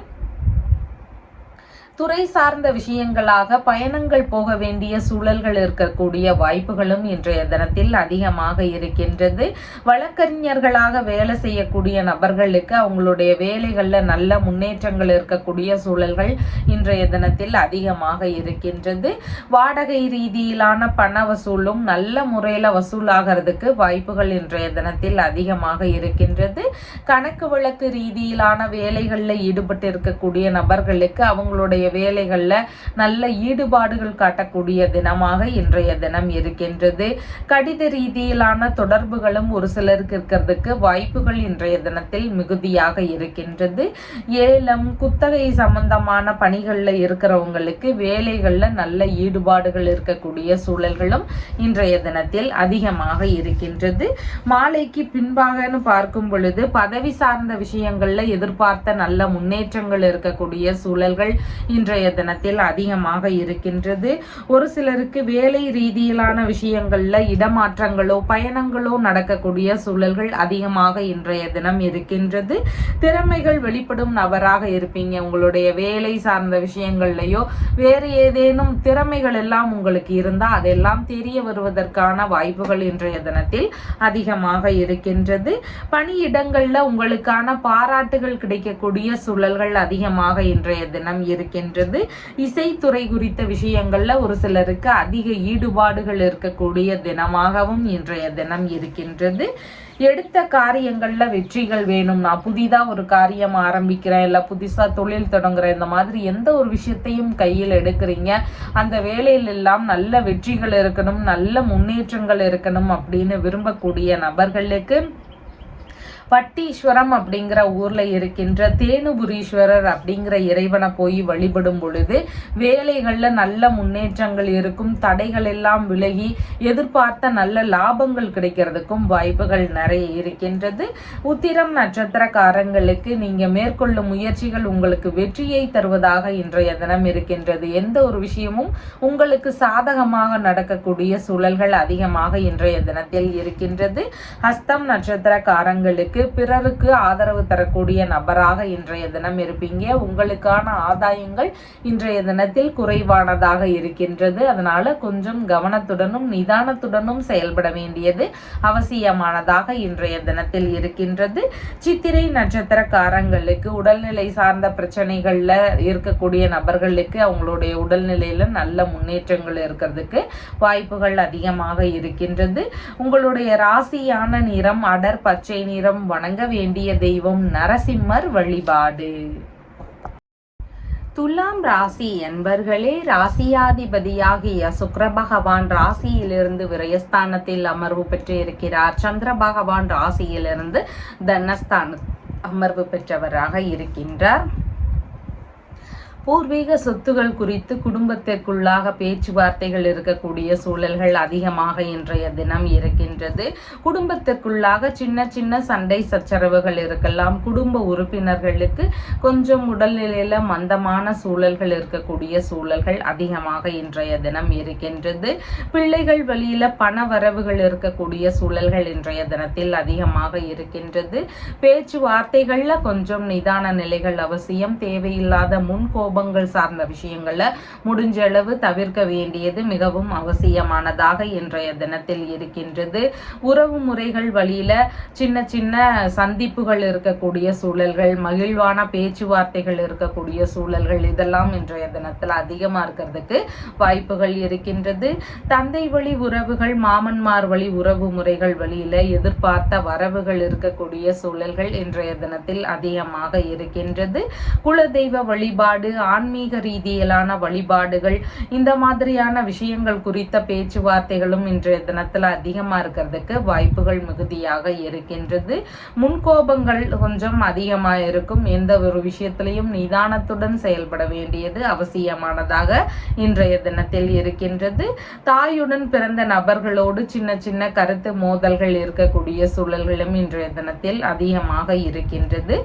துறை சார்ந்த விஷயங்களாக பயணங்கள் போக வேண்டிய சூழல்கள் இருக்கக்கூடிய வாய்ப்புகளும் இன்றைய தினத்தில் அதிகமாக இருக்கின்றது. வழக்கறிஞர்களாக வேலை செய்யக்கூடிய நபர்களுக்கு அவங்களுடைய வேலைகளில் நல்ல முன்னேற்றங்கள் இருக்கக்கூடிய சூழல்கள் இன்றைய தினத்தில் அதிகமாக இருக்கின்றது. வாடகை ரீதியிலான பண வசூலும் நல்ல முறையில் வசூலாகிறதுக்கு வாய்ப்புகள் இன்றைய தினத்தில் அதிகமாக இருக்கின்றது. கணக்கு வழக்கு ரீதியிலான வேலைகளில் ஈடுபட்டு இருக்கக்கூடிய நபர்களுக்கு அவங்களுடைய உங்களுடைய வேலைகளில் நல்ல ஈடுபாடுகள் காட்டக்கூடிய தினமாக இன்றைய தினம் இருக்கின்றது. கடித ரீதியிலான தொடர்புகளும் ஒரு சிலருக்கு இருக்கிறதுக்கு வாய்ப்புகள் இன்றைய தினத்தில் மிகுதியாக இருக்கின்றது. ஏலம் குத்தகை சம்பந்தமான பணிகளில் இருக்கிறவங்களுக்கு வேலைகளில் நல்ல ஈடுபாடுகள் இருக்கக்கூடிய சூழல்களும் இன்றைய தினத்தில் அதிகமாக இருக்கின்றது. மாலைக்கு பின்பாகன்னு பார்க்கும் பொழுது பதவி சார்ந்த விஷயங்கள்ல எதிர்பார்த்த நல்ல முன்னேற்றங்கள் இருக்கக்கூடிய சூழல்கள் இன்றைய தினத்தில் அதிகமாக இருக்கின்றது. ஒரு சிலருக்கு வேலை ரீதியிலான விஷயங்கள்ல இடமாற்றங்களோ பயணங்களோ நடக்கக்கூடிய சூழல்கள் அதிகமாக இன்றைய தினம் இருக்கின்றது. திறமைகள் வெளிப்படும் நபராக இருப்பீங்க. உங்களுடைய வேலை சார்ந்த விஷயங்கள்லயோ வேறு ஏதேனும் திறமைகள் எல்லாம் உங்களுக்கு இருந்தா அதெல்லாம் தெரிய வருவதற்கான வாய்ப்புகள் இன்றைய தினத்தில் அதிகமாக இருக்கின்றது. பணியிடங்கள்ல உங்களுக்கான பாராட்டுகள் கிடைக்கக்கூடிய சூழல்கள் அதிகமாக இன்றைய தினம் இருக்கின்றது. இசைத்துறை குறித்த விஷயங்கள்ல ஒரு சிலருக்கு அதிக ஈடுபாடுகள் இருக்கக்கூடிய தினமாகவும் இன்றைய தினம் இருக்கின்றது. எடுத்த காரியங்கள்ல வெற்றிகள் வேணும். நான் புதிதா ஒரு காரியம் ஆரம்பிக்கிறேன், இல்லை புதுசா தொழில் தொடங்குறேன், இந்த மாதிரி எந்த ஒரு விஷயத்தையும் கையில் எடுக்கிறீங்க, அந்த வேலையில எல்லாம் நல்ல வெற்றிகள் இருக்கணும், நல்ல முன்னேற்றங்கள் இருக்கணும் அப்படின்னு விரும்பக்கூடிய நபர்களுக்கு பட்டீஸ்வரம் அப்படிங்கிற ஊர்ல இருக்கின்ற தேனுபுரீஸ்வரர் அப்படிங்கிற இறைவனை போய் வழிபடும் பொழுது வேலைகள்ல நல்ல முன்னேற்றங்கள் இருக்கும். தடைகள் எல்லாம் விலகி எதிர்பார்த்த நல்ல லாபங்கள் கிடைக்கிறதுக்கும் வாய்ப்புகள் நிறைய இருக்கின்றது. உத்திரம் நட்சத்திரக்காரங்களுக்கு நீங்க மேற்கொள்ளும் முயற்சிகள் உங்களுக்கு வெற்றியை தருவதாக இன்றைய தினம் இருக்கின்றது. எந்த ஒரு விஷயமும் உங்களுக்கு சாதகமாக நடக்கக்கூடிய சூழல்கள் அதிகமாக இன்றைய தினத்தில் இருக்கின்றது. ஹஸ்தம் நட்சத்திரக்காரங்களுக்கு பிறருக்கு ஆதரவு தரக்கூடிய நபராக இன்றைய தினம் இருப்பீங்க. உங்களுக்கான ஆதாயங்கள் இன்றைய தினத்தில் குறைவானதாக இருக்கின்றது. அதனால கொஞ்சம் கவனத்துடனும் நிதானத்துடனும் செயல்பட வேண்டியது அவசியமானதாக இன்றைய தினத்தில் இருக்கின்றது. சித்திரை நட்சத்திரக்காரங்களுக்கு உடல்நிலை சார்ந்த பிரச்சனைகள்ல இருக்கக்கூடிய நபர்களுக்கு அவங்களுடைய உடல்நிலையில நல்ல முன்னேற்றங்கள் இருக்கிறதுக்கு வாய்ப்புகள் அதிகமாக இருக்கின்றது. உங்களுடைய ராசியான நிறம் அடர் பச்சை நிறம். வணங்க வேண்டிய தெய்வம் நரசிம்மர் வழிபாடு. துலாம் ராசி என்பர்களே, ராசியாதிபதியாகிய சுக்கிர பகவான் ராசியிலிருந்து விரயஸ்தானத்தில் அமர்வு பெற்று இருக்கிறார். சந்திர பகவான் ராசியிலிருந்து தனஸ்தான அமர்வு பெற்றவராக இருக்கின்றார். பூர்வீக சொத்துகள் குறித்து குடும்பத்திற்குள்ளாக பேச்சுவார்த்தைகள் இருக்கக்கூடிய சூழல்கள் அதிகமாக இன்றைய தினம் இருக்கின்றது. குடும்பத்திற்குள்ளாக சின்ன சின்ன சண்டை சச்சரவுகள் இருக்கலாம். குடும்ப உறுப்பினர்களுக்கு கொஞ்சம் உடல்நிலையில மந்தமான சூழல்கள் இருக்கக்கூடிய சூழல்கள் அதிகமாக இன்றைய தினம் இருக்கின்றது. பிள்ளைகள் வழியில பண வரவுகள் இருக்கக்கூடிய சூழல்கள் இன்றைய தினத்தில் அதிகமாக இருக்கின்றது. பேச்சுவார்த்தைகள்ல கொஞ்சம் நிதான நிலைகள் அவசியம். தேவையில்லாத முன்கோபங்கள் சார்ந்த விஷயங்களை முடிஞ்ச அளவு தவிர்க்க வேண்டியது மிகவும் அவசியமானதாக இன்றைய தினத்தில் இருக்கின்றது. உறவு முறைகள் வழியில சின்ன சின்ன சந்திப்புகள் இருக்கக்கூடிய சூழல்கள், மகிழ்வான பேச்சுவார்த்தைகள் இருக்கக்கூடிய சூழல்கள் இதெல்லாம் இன்றைய தினத்தில் அதிகமா இருக்கிறதுக்கு வாய்ப்புகள் இருக்கின்றது. தந்தை வழி உறவுகள், மாமன்மார் வழி உறவு முறைகள் வழியில எதிர்பார்த்த வரவுகள் இருக்கக்கூடிய சூழல்கள் இன்றைய தினத்தில் அதிகமாக இருக்கின்றது. குலதெய்வ வழிபாடு, ஆன்மீக ரீதியிலான வழிபாடுகள், இந்த மாதிரியான விஷயங்கள் குறித்த பேச்சுவார்த்தைகளும் இன்றைய தினத்துல அதிகமா இருக்கிறதுக்கு வாய்ப்புகள் மிகுதியாக இருக்கின்றது. முன்கோபங்கள் கொஞ்சம் அதிகமா இருக்கும். எந்த ஒரு விஷயத்திலையும் நிதானத்துடன் செயல்பட வேண்டியது அவசியமானதாக இன்றைய தினத்தில் இருக்கின்றது. தாயுடன் பிறந்த நபர்களோடு சின்ன சின்ன கருத்து மோதல்கள் இருக்கக்கூடிய சூழல்களும் இன்றைய தினத்தில் அதிகமாக இருக்கின்றது.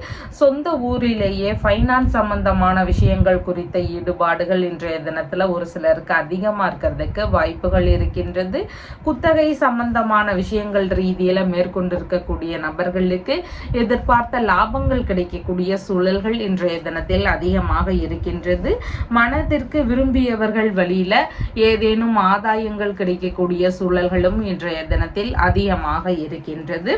சொந்த ஊரிலேயே ஃபைனான்ஸ் சம்பந்தமான விஷயங்கள் குறித்த ஈடுபாடுகள் இன்றைய தினத்துல ஒரு சிலருக்கு அதிகமா இருக்கிறதுக்கு வாய்ப்புகள் இருக்கின்றது. குத்தகை சம்பந்தமான விஷயங்கள் ரீதியில மேற்கொண்டிருக்கக்கூடிய நபர்களுக்கு எதிர்பார்த்த லாபங்கள் கிடைக்கக்கூடிய சூழல்கள் இன்றைய தினத்தில் அதிகமாக இருக்கின்றது. மனதிற்கு விரும்பியவர்கள் வழியில ஏதேனும் ஆதாயங்கள் கிடைக்கக்கூடிய சூழல்களும் இன்றைய தினத்தில் அதிகமாக இருக்கின்றது.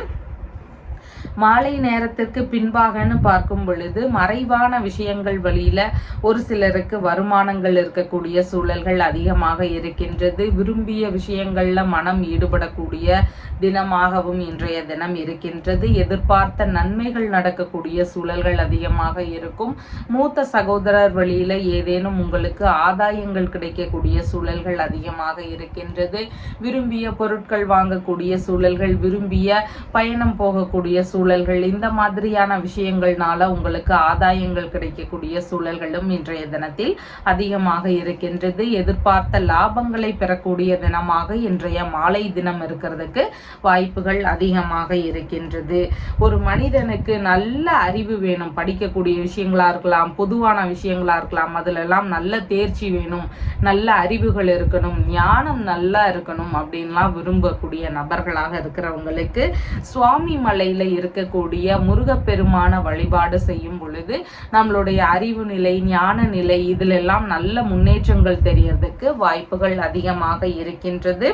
மாலை நேரத்திற்கு பின்பாகன்னு பார்க்கும் பொழுது மறைவான விஷயங்கள் வழியில ஒரு சிலருக்கு வருமானங்கள் இருக்கக்கூடிய சூழல்கள் அதிகமாக இருக்கின்றது. விரும்பிய விஷயங்கள்ல மனம் ஈடுபடக்கூடிய தினமாகவும் இன்றைய தினம் இருக்கின்றது. எதிர்பார்த்த நன்மைகள் நடக்கக்கூடிய சூழல்கள் அதிகமாக இருக்கும். மூத்த சகோதரர் வழியில ஏதேனும் உங்களுக்கு ஆதாயங்கள் கிடைக்கக்கூடிய சூழல்கள் அதிகமாக இருக்கின்றது. விரும்பிய பொருட்கள் வாங்கக்கூடிய சூழல்கள், விரும்பிய பயணம் போகக்கூடிய சூழல்கள், இந்த மாதிரியான விஷயங்கள்னால உங்களுக்கு ஆதாயங்கள் கிடைக்கக்கூடிய சூழல்களும் இன்றைய தினத்தில் அதிகமாக இருக்கின்றது. எதிர்பார்த்த லாபங்களை பெறக்கூடிய தினமாக இன்றைய மாலை தினம் இருக்கிறதுக்கு வாய்ப்புகள் அதிகமாக இருக்கின்றது. ஒரு மனிதனுக்கு நல்ல அறிவு வேணும். படிக்கக்கூடிய விஷயங்களா இருக்கலாம், பொதுவான விஷயங்களா இருக்கலாம், அதிலெல்லாம் நல்ல தேர்ச்சி வேணும், நல்ல அறிவுகள் இருக்கணும், ஞானம் நல்லா இருக்கணும் அப்படின்லாம் விரும்பக்கூடிய நபர்களாக இருக்கிறவங்களுக்கு சுவாமி மலையில இருக்கக்கூடிய முருகப்பெருமான வழிபாடு செய்யும் பொழுது நம்மளுடைய அறிவு நிலை, ஞான நிலை இதிலெல்லாம் நல்ல முன்னேற்றங்கள் தெரியறதுக்கு வாய்ப்புகள் அதிகமாக இருக்கின்றது.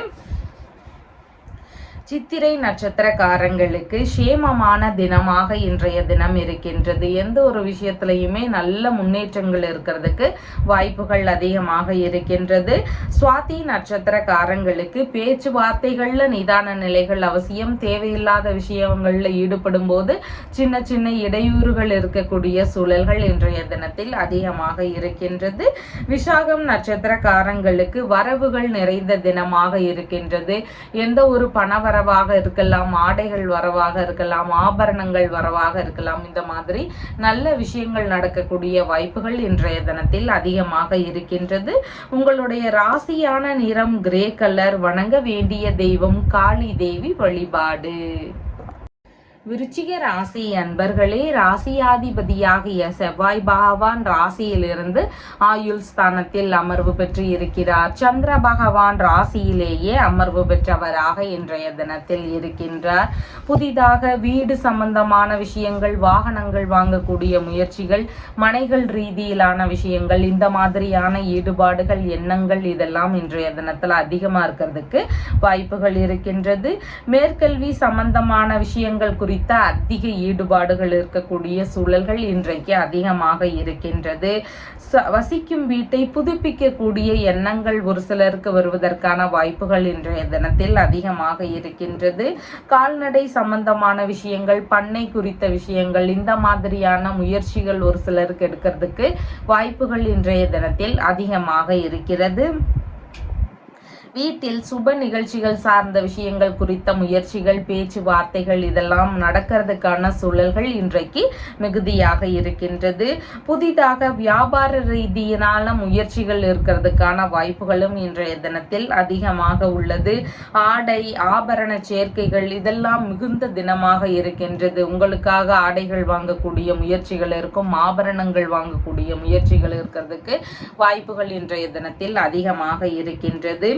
சித்திரை நட்சத்திரக்காரங்களுக்கு சேமமான தினமாக இன்றைய தினம் இருக்கின்றது. எந்த ஒரு விஷயத்திலையுமே நல்ல முன்னேற்றங்கள் இருக்கிறதுக்கு வாய்ப்புகள் அதிகமாக இருக்கின்றது. சுவாதி நட்சத்திரக்காரங்களுக்கு பேச்சுவார்த்தைகள்ல நிதான நிலைகள் அவசியம். தேவையில்லாத விஷயங்கள்ல ஈடுபடும் போது சின்ன சின்ன இடையூறுகள் இருக்கக்கூடிய சூழல்கள் இன்றைய தினத்தில் அதிகமாக இருக்கின்றது. விசாகம் நட்சத்திரக்காரங்களுக்கு வரவுகள் நிறைந்த தினமாக இருக்கின்றது. எந்த ஒரு பணவர வரவாக இருக்கலாம், ஆடைகள் வரவாக இருக்கலாம், ஆபரணங்கள் வரவாக இருக்கலாம். இந்த மாதிரி நல்ல விஷயங்கள் நடக்கக்கூடிய வாய்ப்புகள் இன்றைய தினத்தில் அதிகமாக இருக்கின்றது. உங்களுடைய ராசியான நிறம் கிரே கலர். வணங்க வேண்டிய தெய்வம் காளி தேவி வழிபாடு. விருச்சிக ராசி அன்பர்களே, ராசியாதிபதியாகிய செவ்வாய் பகவான் ராசியிலிருந்து ஆயுள் ஸ்தானத்தில் அமர்வு பெற்று இருக்கிறார். சந்திர பகவான் ராசியிலேயே அமர்வு பெற்றவராக இன்றைய தினத்தில் இருக்கின்றார். புதிதாக வீடு சம்பந்தமான விஷயங்கள், வாகனங்கள் வாங்கக்கூடிய முயற்சிகள், மனைகள் ரீதியிலான விஷயங்கள், இந்த மாதிரியான ஈடுபாடுகள், எண்ணங்கள் இதெல்லாம் இன்றைய தினத்தில் அதிகமாக இருக்கிறதுக்கு வாய்ப்புகள் இருக்கின்றது. மேற்கல்வி சம்பந்தமான விஷயங்கள் குறித்த அதிக ஈடுபாடுகள் இருக்கக்கூடிய சூழல்கள் இன்றைக்கு அதிகமாக இருக்கின்றது. வசிக்கும் வீட்டை புதுப்பிக்கக்கூடிய எண்ணங்கள் ஒரு சிலருக்கு வருவதற்கான வாய்ப்புகள் இன்றைய தினத்தில் அதிகமாக இருக்கின்றது. கால்நடை சம்பந்தமான விஷயங்கள், பண்ணை குறித்த விஷயங்கள், இந்த மாதிரியான முயற்சிகள் ஒரு சிலருக்கு எடுக்கிறதுக்கு வாய்ப்புகள் இன்றைய தினத்தில் அதிகமாக இருக்கிறது. வீட்டில் சுப நிகழ்ச்சிகள் சார்ந்த விஷயங்கள் குறித்த முயற்சிகள், பேச்சுவார்த்தைகள் இதெல்லாம் நடக்கிறதுக்கான சூழல்கள் இன்றைக்கு மிகுதியாக இருக்கின்றது. புதிதாக வியாபார ரீதியினால முயற்சிகள் இருக்கிறதுக்கான வாய்ப்புகளும் இன்றைய தினத்தில் அதிகமாக உள்ளது. ஆடை ஆபரண சேர்க்கைகள் இதெல்லாம் மிகுந்த தினமாக இருக்கின்றது. உங்களுக்காக ஆடைகள் வாங்கக்கூடிய முயற்சிகள் இருக்கும், ஆபரணங்கள் வாங்கக்கூடிய முயற்சிகள் இருக்கிறதுக்கு வாய்ப்புகள் இன்றைய தினத்தில் அதிகமாக இருக்கின்றது.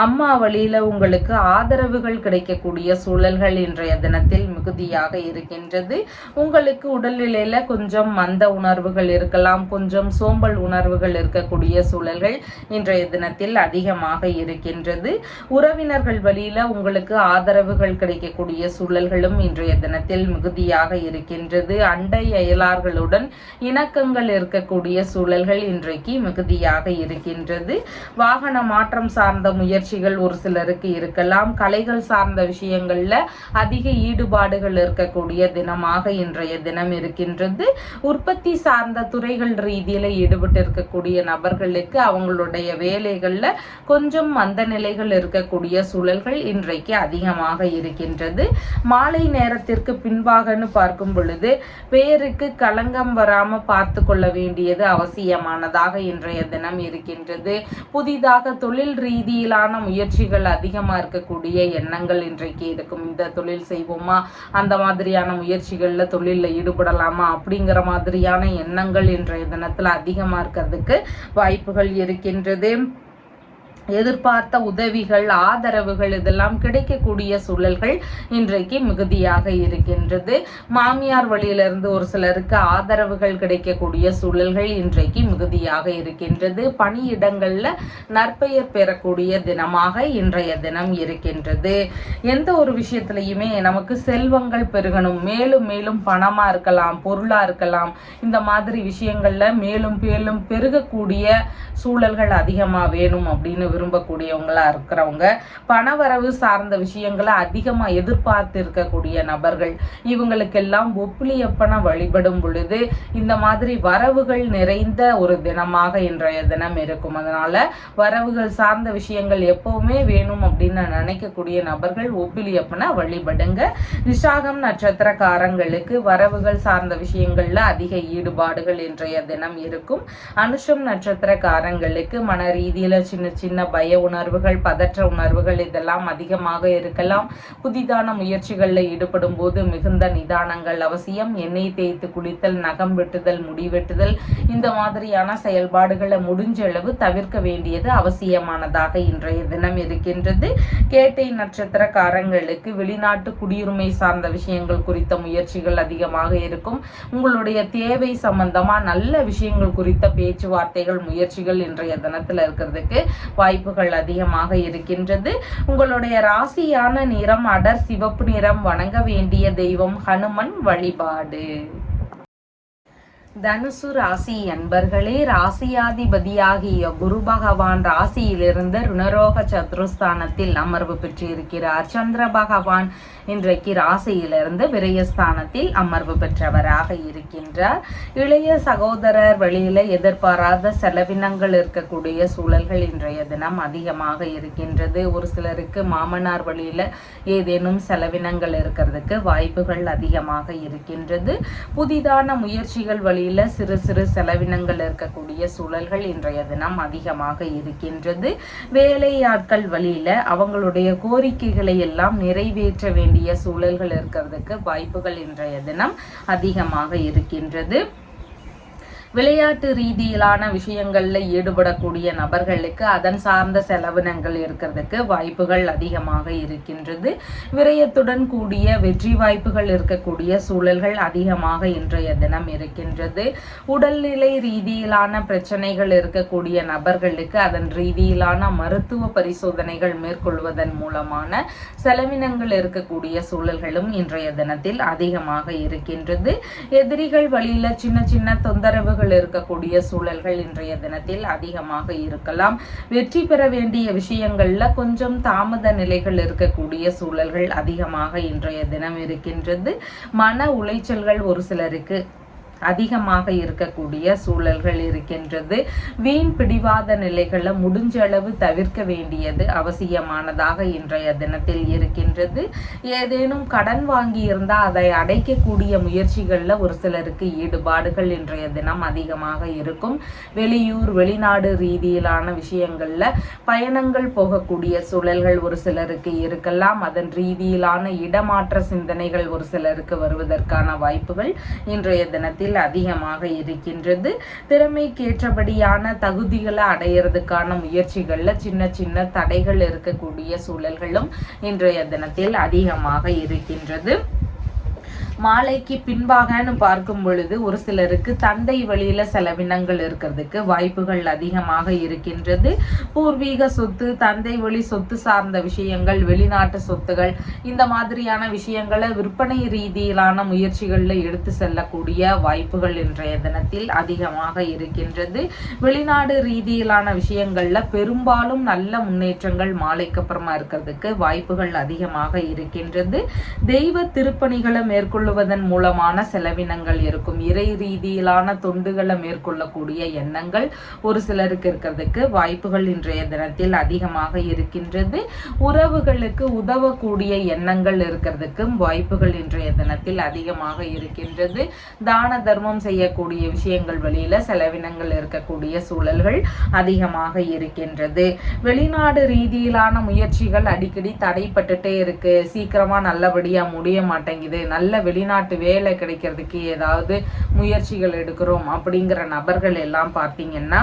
அம்மா வழியில உங்களுக்கு ஆதரவுகள் கிடைக்கக்கூடிய சூழல்கள் இன்றைய தினத்தில் மிகுதியாக இருக்கின்றது. உங்களுக்கு உடல்நிலையில கொஞ்சம் மந்த உணர்வுகள் இருக்கலாம், கொஞ்சம் சோம்பல் உணர்வுகள் இருக்கக்கூடிய சூழல்கள் இன்றைய தினத்தில் அதிகமாக இருக்கின்றது. உறவினர்கள் வழியில உங்களுக்கு ஆதரவுகள் கிடைக்கக்கூடிய சூழல்களும் இன்றைய தினத்தில் மிகுதியாக இருக்கின்றது. அண்டை அயலார்களுடன் இணக்கங்கள் இருக்கக்கூடிய சூழல்கள் இன்றைக்கு மிகுதியாக இருக்கின்றது. வாகன மாற்றம் சார்ந்த முயற்சிகள் ஒரு சிலருக்கு இருக்கலாம். கலைகள் சார்ந்த விஷயங்கள்ல அதிக ஈடுபாடுகள் இருக்கக்கூடிய தினமாக இன்றைய தினம் இருக்கின்றது. உற்பத்தி சார்ந்த துறைகள் ரீதியில ஈடுபட்டு இருக்கக்கூடிய நபர்களுக்கு அவங்களுடைய வேலைகள்ல கொஞ்சம் மந்த நிலைகள் இருக்கக்கூடிய சூழல்கள் இன்றைக்கு அதிகமாக இருக்கின்றது. மாலை நேரத்திற்கு பின்பாகன்னு பார்க்கும் பொழுது பேருக்கு களங்கம் வராம பார்த்து கொள்ள வேண்டியது அவசியமானதாக இன்றைய தினம் இருக்கின்றது. புதிதாக தொழில் ரீதியிலான முயற்சிகள் அதிகமா இருக்கக்கூடிய எண்ணங்கள் இன்றைக்கு இருக்கும். இந்த தொழில் செய்வோமா, அந்த மாதிரியான முயற்சிகள்ல தொழில்ல ஈடுபடலாமா அப்படிங்கிற மாதிரியான எண்ணங்கள் இன்றைய தினத்துல அதிகமா இருக்கிறதுக்கு வாய்ப்புகள் இருக்கின்றது. எதிர்பார்த்த உதவிகள் ஆதரவுகள் இதெல்லாம் கிடைக்கக்கூடிய சூழல்கள் இன்றைக்கு மிகுதியாக இருக்கின்றது. மாமியார் வழியிலிருந்து ஒரு சிலருக்கு ஆதரவுகள் கிடைக்கக்கூடிய சூழல்கள் இன்றைக்கு மிகுதியாக இருக்கின்றது. பணியிடங்கள்ல நற்பெயர் பெறக்கூடிய தினமாக இன்றைய தினம் இருக்கின்றது. எந்த ஒரு விஷயத்திலையுமே நமக்கு செல்வங்கள் பெருகணும், மேலும் மேலும் பணமா இருக்கலாம், பொருளா இருக்கலாம், இந்த மாதிரி விஷயங்கள்ல மேலும் மேலும் பெருகக்கூடிய சூழல்கள் அதிகமா வேணும் அப்படின்னு விரும்பக்கூடியவங்களா இருக்கிறவங்க, பணவரவு சார்ந்த விஷயங்களை அதிகமா எதிர்பார்த்து இருக்கக்கூடிய நபர்கள், இவங்களுக்கெல்லாம் ஒப்புளியப்பனை வழிபடும் பொழுது இந்த மாதிரி வரவுகள் நிறைந்த ஒரு தினமாக இன்றைய தினம் இருக்கும். அதனால வரவுகள் சார்ந்த விஷயங்கள் எப்பவுமே வேணும் அப்படின்னு நினைக்கக்கூடிய நபர்கள் ஒப்பிலியப்பனை வழிபடுங்க. விசாகம் நட்சத்திரக்காரங்களுக்கு வரவுகள் சார்ந்த விஷயங்கள்ல அதிக ஈடுபாடுகள் இன்றைய தினம் இருக்கும். அனுஷம் நட்சத்திரக்காரங்களுக்கு மன ரீதியில சின்ன சின்ன பய உணர்வுகள், பதற்ற உணர்வுகள் இதெல்லாம் அதிகமாக இருக்கலாம். புதிதான முயற்சிகளில் ஈடுபடும் போது மிகுந்த நிதானங்கள் அவசியம். எண்ணெய் தேய்த்து குளித்தல், நகம் வெட்டுதல், முடி வெட்டுதல் இந்த மாதிரியான செயல்பாடுகளை முடிஞ்ச அளவு தவிர்க்க வேண்டியது அவசியமானதாக இன்றைய தினம் இருக்கின்றது. கேட்டை நட்சத்திரக்காரங்களுக்கு வெளிநாட்டு குடியுரிமை சார்ந்த விஷயங்கள் குறித்த முயற்சிகள் அதிகமாக இருக்கும். உங்களுடைய தேவை சம்பந்தமா நல்ல விஷயங்கள் குறித்த பேச்சுவார்த்தைகள், முயற்சிகள் இன்றைய தினத்துல இருக்கிறதுக்கு வாய்ப்புகள் அதிகமாக இருக்கின்றது. உங்களுடைய ராசியான நிறம் அடர் சிவப்பு நிறம். வணங்க வேண்டிய தெய்வம் ஹனுமன் வழிபாடு. தனுசு ராசி அன்பர்களே, ராசியாதிபதியாகிய குரு பகவான் ராசியிலிருந்து ருணரோக சத்ருஸ்தானத்தில் அமர்வு பெற்றிருக்கிறார். சந்திர பகவான் இன்றைக்கு ராசியிலிருந்து விரயஸ்தானத்தில் அமர்வு பெற்றவராக இருக்கின்றார். இளைய சகோதரர் வழியில எதிர்பாராத செலவினங்கள் இருக்கக்கூடிய சூழல்கள் இன்றைய தினம் அதிகமாக இருக்கின்றது. ஒரு சிலருக்கு மாமனார் வழியில ஏதேனும் செலவினங்கள் இருக்கிறதுக்கு வாய்ப்புகள் அதிகமாக இருக்கின்றது. புதிதான முயற்சிகள் வழியில சிறு சிறு செலவினங்கள் இருக்கக்கூடிய சூழல்கள் இன்றைய தினம் அதிகமாக இருக்கின்றது. வேலையாட்கள் வழியில அவங்களுடைய கோரிக்கைகளை எல்லாம் நிறைவேற்ற வேண்டிய சூழல்கள் இருக்கிறதுக்கு வாய்ப்புகள் இன்றைய தினம் அதிகமாக இருக்கின்றது. விளையாட்டு ரீதியிலான விஷயங்கள்ல ஈடுபடக்கூடிய நபர்களுக்கு அதன் சார்ந்த செலவினங்கள் இருக்கிறதுக்கு வாய்ப்புகள் அதிகமாக இருக்கின்றது. விரயத்துடன் கூடிய வெற்றி வாய்ப்புகள் இருக்கக்கூடிய சூழல்கள் அதிகமாக இன்றைய தினம் இருக்கின்றது. உடல்நிலை ரீதியிலான பிரச்சனைகள் இருக்கக்கூடிய நபர்களுக்கு அதன் ரீதியிலான மருத்துவ பரிசோதனைகள் மேற்கொள்வதன் மூலமான செலவினங்கள் இருக்கக்கூடிய சூழல்களும் இன்றைய தினத்தில் அதிகமாக இருக்கின்றது. எதிரிகள் வழியில சின்ன சின்ன தொந்தரவுகள் இருக்கக்கூடிய சூழல்கள் இன்றைய தினத்தில் அதிகமாக இருக்கலாம். வெற்றி பெற வேண்டிய விஷயங்கள்ல கொஞ்சம் தாமத நிலைகள் இருக்கக்கூடிய சூழல்கள் அதிகமாக இன்றைய தினம் இருக்கின்றது. மன உளைச்சல்கள் ஒரு சிலருக்கு அதிகமாக இருக்கக்கூடிய சூழல்கள் இருக்கின்றது. வீண் பிடிவாத நிலைகளை முடிஞ்ச அளவு தவிர்க்க வேண்டியது அவசியமானதாக இன்றைய தினத்தில் இருக்கின்றது. ஏதேனும் கடன் வாங்கி இருந்தால் அதை அடைக்கக்கூடிய முயற்சிகளில் ஒரு சிலருக்கு ஈடுபாடுகள் இன்றைய தினம் அதிகமாக இருக்கும். வெளியூர் வெளிநாடு ரீதியிலான விஷயங்கள்ல பயணங்கள் போகக்கூடிய சூழல்கள் ஒரு சிலருக்கு இருக்கலாம். அதன் ரீதியிலான இடமாற்ற சிந்தனைகள் ஒரு சிலருக்கு வருவதற்கான வாய்ப்புகள் இன்றைய தினத்தில் அதிகமாக இருக்கின்றது. திறமைக்கேற்றபடியான தகுதிகளை அடையிறதுக்கான முயற்சிகள்ல சின்ன சின்ன தடைகள் இருக்கக்கூடிய சூழல்களும் இன்றைய தினத்தில் அதிகமாக இருக்கின்றது. மாலைக்கு பின்பாகன்னு பார்க்கும் பொழுது ஒரு சிலருக்கு தந்தை வழியில செலவினங்கள் இருக்கிறதுக்கு வாய்ப்புகள் அதிகமாக இருக்கின்றது. பூர்வீக சொத்து, தந்தை வழி சொத்து சார்ந்த விஷயங்கள், வெளிநாட்டு சொத்துகள் இந்த மாதிரியான விஷயங்களை விற்பனை ரீதியிலான முயற்சிகள்ல எடுத்து செல்லக்கூடிய வாய்ப்புகள் இன்றைய தினத்தில் அதிகமாக இருக்கின்றது. வெளிநாடு ரீதியிலான விஷயங்கள்ல பெரும்பாலும் நல்ல முன்னேற்றங்கள் மாலைக்கு அப்புறமா இருக்கிறதுக்கு வாய்ப்புகள் அதிகமாக இருக்கின்றது. தெய்வ திருப்பணிகளை மேற்கொள்ளுவதன் மூலமான செலவினங்கள் இருக்கும். இறை ரீதியிலான தொண்டுகளை மேற்கொள்ளக்கூடிய எண்ணங்கள் ஒரு சிலருக்கு இருக்கிறதுக்கு வாய்ப்புகள் இன்றைய தினத்தில் அதிகமாக இருக்கின்றது. உறவுகளுக்கு உதவக்கூடிய எண்ணங்கள் இருக்கிறதுக்கு வாய்ப்புகள் இன்றைய தினத்தில் அதிகமாக இருக்கின்றது. தான தர்மம் செய்யக்கூடிய விஷயங்கள் வழியில செலவினங்கள் இருக்கக்கூடிய சூழல்கள் அதிகமாக இருக்கின்றது. வெளிநாடு ரீதியிலான முயற்சிகள் அடிக்கடி தடைப்பட்டுட்டே இருக்கு, சீக்கிரமா நல்லபடியா முடிய மாட்டேங்குது, நல்ல வெளிநாட்டு வேலை கிடைக்கிறதுக்கு ஏதாவது முயற்சிகள் எடுக்கிறோம் அப்படிங்கிற நபர்கள் எல்லாம் பார்த்தீங்கன்னா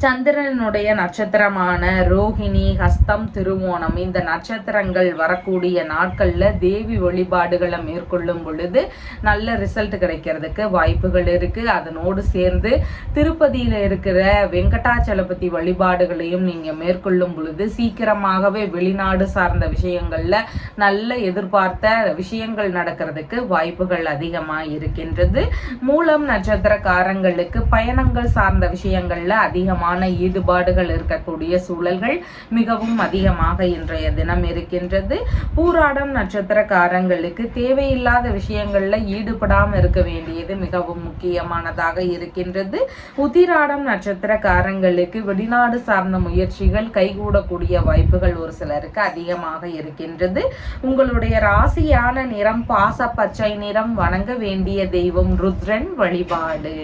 சந்திரனுடைய நட்சத்திரமான ரோஹிணி, ஹஸ்தம், திருவோணம் இந்த நட்சத்திரங்கள் வரக்கூடிய நாட்கள்ல தேவி வழிபாடுகளை மேற்கொள்ளும் பொழுது நல்ல ரிசல்ட் கிடைக்கிறதுக்கு வாய்ப்புகள் இருக்கு. அதனோடு சேர்ந்து திருப்பதியில இருக்கிற வெங்கடாச்சலபதி வழிபாடுகளையும் நீங்க மேற்கொள்ளும் பொழுது சீக்கிரமாகவே வெளிநாடு சார்ந்த விஷயங்கள்ல நல்ல எதிர்பார்த்த விஷயங்கள் நடக்கிறதுக்கு வாய்ப்புகள் அதிகமா இருக்கின்றது. மூலம் நட்சத்திரக்காரங்களுக்கு பயணங்கள் சார்ந்த விஷயங்கள்ல அதிகமான ஈடுபாடுகள் இருக்கக்கூடிய சூழல்கள் மிகவும் அதிகமாக இன்றைய தினம் இருக்கின்றது. பூராடம் நட்சத்திரக்காரங்களுக்கு தேவையில்லாத விஷயங்கள்ல ஈடுபடாமல் இருக்க வேண்டியது மிகவும் முக்கியமானதாக இருக்கின்றது. உத்திராடம் நட்சத்திரக்காரங்களுக்கு வெளிநாடு சார்ந்த முயற்சிகள் கைகூடக்கூடிய வாய்ப்புகள் ஒரு சிலருக்கு அதிகமாக இருக்கின்றது. உங்களுடைய ராசியான நிறம் பாச பச்சை நிறம். வணங்க வேண்டிய தெய்வம் ருத்ரன் வழிபாடு.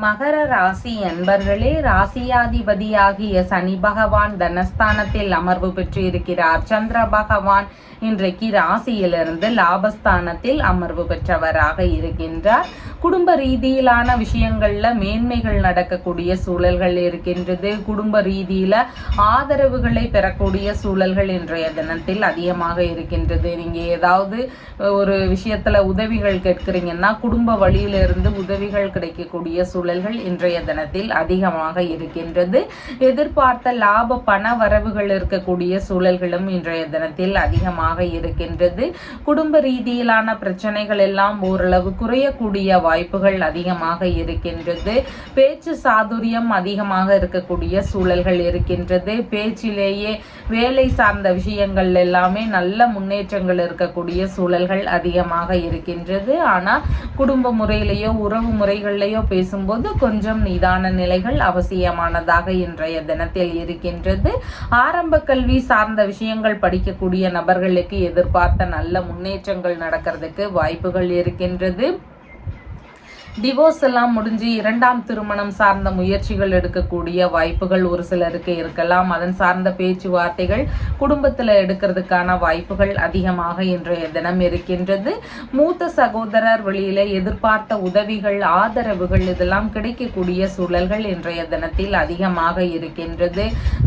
மகர ராசி என்பர்களே, ராசியாதிபதியாகிய சனி பகவான் தனஸ்தானத்தில் அமர்வு பெற்று இருக்கிறார். சந்திர பகவான் இன்றைக்கு ராசியிலிருந்து லாபஸ்தானத்தில் அமர்வு பெற்றவராக இருக்கின்றார். குடும்ப ரீதியிலான விஷயங்கள்ல மேன்மைகள் நடக்கக்கூடிய சூழல்கள் இருக்கின்றது. குடும்ப ரீதியில ஆதரவுகளை பெறக்கூடிய சூழல்கள் இன்றைய தினத்தில் அதிகமாக இருக்கின்றது. நீங்க ஏதாவது ஒரு விஷயத்துல உதவிகள் கேட்கிறீங்கன்னா குடும்ப வழியிலிருந்து உதவிகள் கிடைக்கக்கூடிய சூழல்கள் இன்றைய தினத்தில் அதிகமாக இருக்கின்றது. எதிர்பார்த்த லாப பண வரவுகள் இருக்கக்கூடிய சூழல்களும் இன்றைய தினத்தில் அதிகமாக இருக்கின்றது. குடும்ப ரீதியிலான பிரச்சனைகள் எல்லாம் ஓரளவு குறையக்கூடிய வாய்ப்புகள் அதிகமாக இருக்கின்றது. பேச்சு சாதுரியம் அதிகமாக இருக்கக்கூடிய சூழல்கள் இருக்கின்றது. பேச்சிலேயே வேலை சார்ந்த விஷயங்கள் எல்லாமே நல்ல முன்னேற்றங்கள் இருக்கக்கூடிய சூழல்கள் அதிகமாக இருக்கின்றது. ஆனால் குடும்ப முறையிலேயோ உறவு முறைகளிலேயோ பேசும்போது கொஞ்சம் நிதான நிலைகள் அவசியமானதாக இன்றைய தினத்தில் இருக்கின்றது. ஆரம்ப கல்வி சார்ந்த விஷயங்கள் படிக்கக்கூடிய நபர்களுக்கு எதிர்பார்த்த நல்ல முன்னேற்றங்கள் நடக்கிறதுக்கு வாய்ப்புகள் இருக்கின்றது. டிவோர்ஸ் எல்லாம் முடிஞ்சு இரண்டாம் திருமணம் சார்ந்த முயற்சிகள் எடுக்கக்கூடிய வாய்ப்புகள் ஒரு சிலருக்கு இருக்கலாம். அதன் சார்ந்த பேச்சுவார்த்தைகள் குடும்பத்தில் எடுக்கிறதுக்கான வாய்ப்புகள் அதிகமாக இன்றைய தினம் இருக்கின்றது. மூத்த சகோதரர் வழியில எதிர்பார்த்த உதவிகள் ஆதரவுகள் இதெல்லாம் கிடைக்கக்கூடிய சூழல்கள் இன்றைய தினத்தில் அதிகமாக இருக்கின்றது.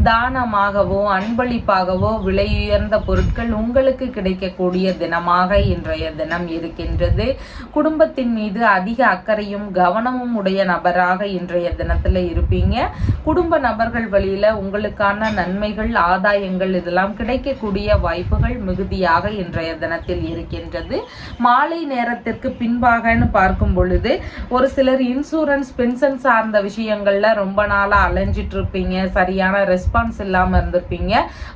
தானமாகவோ அன்பளிப்பாகவோ விலையுயர்ந்த பொருட்கள் உங்களுக்கு கிடைக்கக்கூடிய தினமாக இன்றைய தினம் இருக்கின்றது. குடும்பத்தின் மீது அதிக அக்கறையும் கவனமும் உடைய நபராக இன்றைய தினத்துல இருப்பீங்க. குடும்ப நபர்கள் வழியில உங்களுக்கான நன்மைகள் ஆதாயங்கள் இதெல்லாம் கிடைக்கக்கூடிய வாய்ப்புகள் மிகுதியாக இன்றைய தினத்தில் இருக்கின்றது. மாலை நேரத்திற்கு பின்பாகன்னு பார்க்கும் பொழுது ஒரு சிலர் இன்சூரன்ஸ் பென்ஷன் சார்ந்த விஷயங்கள்ல ரொம்ப நாளா அலைஞ்சிட்டு இருப்பீங்க. சரியான ரெஸ்பான்ஸ் இல்லாம இருந்திருப்பீங்க.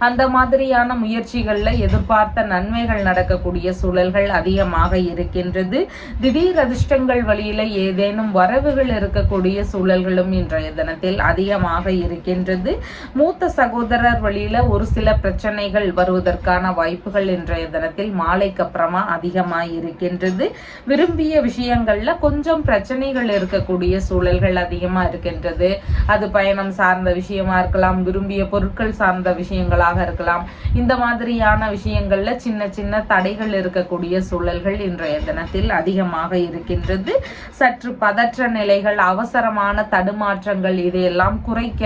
அந்த மாதிரியான முயற்சிகள்ல எதிர்பார்த்த நன்மைகள் நடக்கக்கூடிய சூழல்கள் அதிகமாக இருக்கின்றது. திடீர் அதிர்ஷ்டங்கள் வழியில ஏதேனும் வரவுகள் இருக்கக்கூடிய சூழல்களும் இன்றைய தினத்தில் அதிகமாக இருக்கின்றது. மூத்த சகோதரர் வழியில ஒரு சில பிரச்சனைகள் வருவதற்கான வாய்ப்புகள் இன்றைய தினத்தில் மாலைக்கு அப்புறமா அதிகமாக இருக்கின்றது. விரும்பிய விஷயங்கள்ல கொஞ்சம் பிரச்சனைகள் இருக்கக்கூடிய சூழல்கள் அதிகமா இருக்கின்றது. அது பயணம் சார்ந்த விஷயமா இருக்கலாம், விரும்பிய பொருட்கள் சார்ந்த விஷயங்களாக இருக்கலாம். இந்த மாதிரியான விஷயங்கள்ல சின்ன சின்ன தடைகள் இருக்கக்கூடிய சூழல்கள் இன்றைய தினத்தில் அதிகமாக இருக்கின்றது. சற்று பதற்ற நிலைகள், அவசரமான தடுமாற்றங்கள் இதையெல்லாம் குறைக்க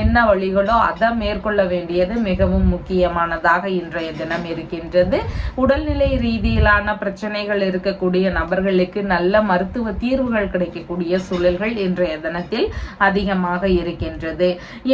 என்ன வழிகளோ அதை மேற்கொள்ள வேண்டியது மிகவும் முக்கியமானதாக இன்றைய தினம் இருக்கின்றது. உடல்நிலை ரீதியிலான பிரச்சனைகள் இருக்கக்கூடிய நபர்களுக்கு நல்ல மருத்துவ தீர்வுகள் கிடைக்கக்கூடிய சூழல்கள் இன்றைய தினத்தில் அதிகமாக இருக்கின்றது.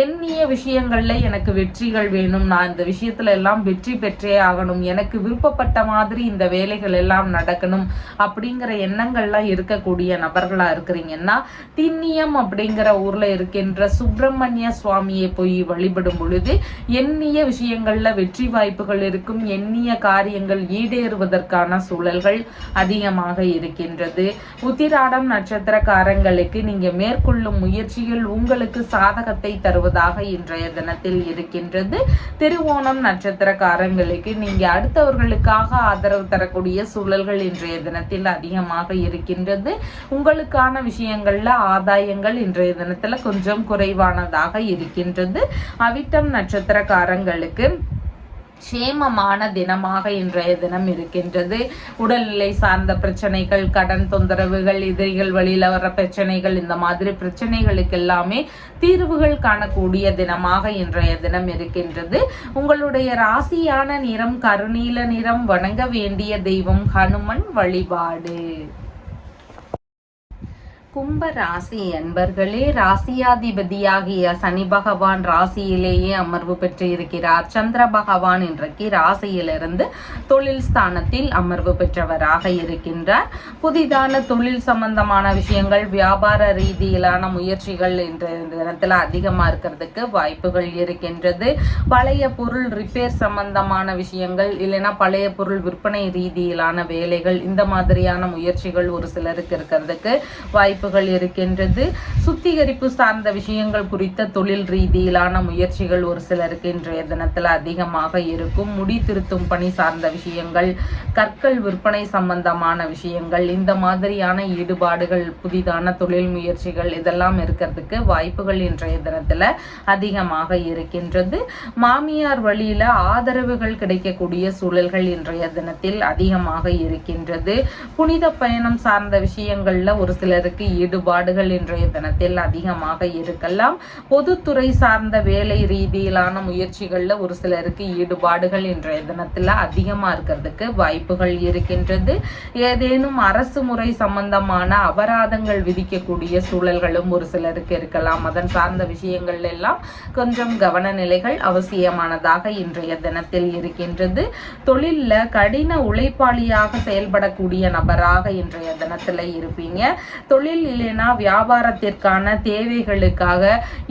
எண்ணிய விஷயங்கள்ல எனக்கு வெற்றிகள் வேணும், நான் இந்த விஷயத்துல எல்லாம் வெற்றி பெற்றே ஆகணும், எனக்கு விருப்பப்பட்ட மாதிரி இந்த வேலைகள் எல்லாம் நடக்கணும் அப்படிங்கிற எண்ணங்கள்லாம் இருக்கக்கூடிய நபர்களா இருக்கிறீங்கன்னா திண்ணியம் அப்படிங்கிற ஊர்ல இருக்கின்ற சுப்பிரமணிய சுவாமியை போய் வழிபடும் பொழுது எண்ணிய விஷயங்கள்ல வெற்றி வாய்ப்புகள் இருக்கும். எண்ணிய காரியங்கள் ஈடேறுவதற்கான சூழல்கள் அதிகமாக இருக்கின்றது. உத்திராடம் நட்சத்திரக்காரங்களுக்கு நீங்க மேற்கொள்ளும் முயற்சிகள் உங்களுக்கு சாதகத்தை தருவதாக இன்றைய தினத்தில் இருக்கின்றது. திருவோணம் நட்சத்திரக்காரங்களுக்கு நீங்க அடுத்தவர்களுக்காக ஆதரவு தரக்கூடிய சூழல்கள் இன்றைய தினத்தில் அதிகமாக இருக்கின்றது. உங்களுக்கான விஷயங்கள்ல ஆதாயங்கள் இன்றைய தினத்துல கொஞ்சம் குறைவானதாக இருக்கின்றது. அவிட்டம் நட்சத்திரக்காரங்களுக்கு சேமமான தினமாக இன்றைய தினம் இருக்கின்றது. உடல்நிலை சார்ந்த பிரச்சனைகள், கடன் தொந்தரவுகள், எதிரிகள் வழியில வர பிரச்சனைகள், இந்த மாதிரி பிரச்சனைகளுக்கு எல்லாமே தீர்வுகள் காணக்கூடிய தினமாக இன்றைய தினம் இருக்கின்றது. உங்களுடைய ராசியான நிறம் கருநீல நிறம். வணங்க வேண்டிய தெய்வம் ஹனுமன் வழிபாடு. கும்ப ராசி என்பர்களே, ராசியாதிபதியாகிய சனி பகவான் ராசியிலேயே அமர்வு பெற்று இருக்கிறார். சந்திர பகவான் இன்றைக்கு ராசியிலிருந்து தொழில் ஸ்தானத்தில் அமர்வு பெற்றவராக இருக்கின்றார். புதிதான தொழில் சம்பந்தமான விஷயங்கள், வியாபார ரீதியிலான முயற்சிகள் இன்றைய தினத்தில் அதிகமாக இருக்கிறதுக்கு வாய்ப்புகள் இருக்கின்றது. பழைய பொருள் ரிப்பேர் சம்பந்தமான விஷயங்கள், இல்லைன்னா பழைய பொருள் விற்பனை ரீதியிலான வேலைகள், இந்த மாதிரியான முயற்சிகள் ஒரு சிலருக்கு இருக்கிறதுக்கு வாய்ப்பு இருக்கின்றது. சுத்திகரிப்பு சார்ந்த விஷயங்கள் குறித்த தொழில் ரீதியிலான முயற்சிகள் ஒரு சிலருக்கு இன்றைய தினத்தில் அதிகமாக இருக்கும். முடி திருத்தும் பணி சார்ந்த விஷயங்கள், கற்கள் விற்பனை சம்பந்தமான விஷயங்கள், இந்த மாதிரியான ஈடுபாடுகள், புதிதான தொழில் முயற்சிகள் இதெல்லாம் இருக்கிறதுக்கு வாய்ப்புகள் இன்றைய தினத்தில் அதிகமாக இருக்கின்றது. மாமியார் வழியில ஆதரவுகள் கிடைக்கக்கூடிய சூழல்கள் இன்றைய தினத்தில் அதிகமாக இருக்கின்றது. புனித பயணம் சார்ந்த விஷயங்கள்ல ஒரு சிலருக்கு ஈடுபாடுகள் இன்றைய தினத்தில் அதிகமாக இருக்கலாம். பொதுத்துறை சார்ந்த வேலை ரீதியிலான முயற்சிகள்ல ஒரு சிலருக்கு ஈடுபாடுகள் இன்றைய தினத்தில் அதிகமாக இருக்கிறதுக்கு வாய்ப்புகள் இருக்கின்றது. ஏதேனும் அரசு முறை சம்பந்தமான அபராதங்கள் விதிக்கக்கூடிய சூழல்களும் ஒரு சிலருக்கு இருக்கலாம். அதன் சார்ந்த விஷயங்கள் எல்லாம் கொஞ்சம் கவன நிலைகள் அவசியமானதாக இன்றைய தினத்தில் இருக்கின்றது. தொழில்ல கடின உழைப்பாளியாக செயல்படக்கூடிய நபராக இன்றைய தினத்தில் இருப்பீங்க. தொழில் இல்லைனா வியாபாரத்திற்கான தேவைகளுக்காக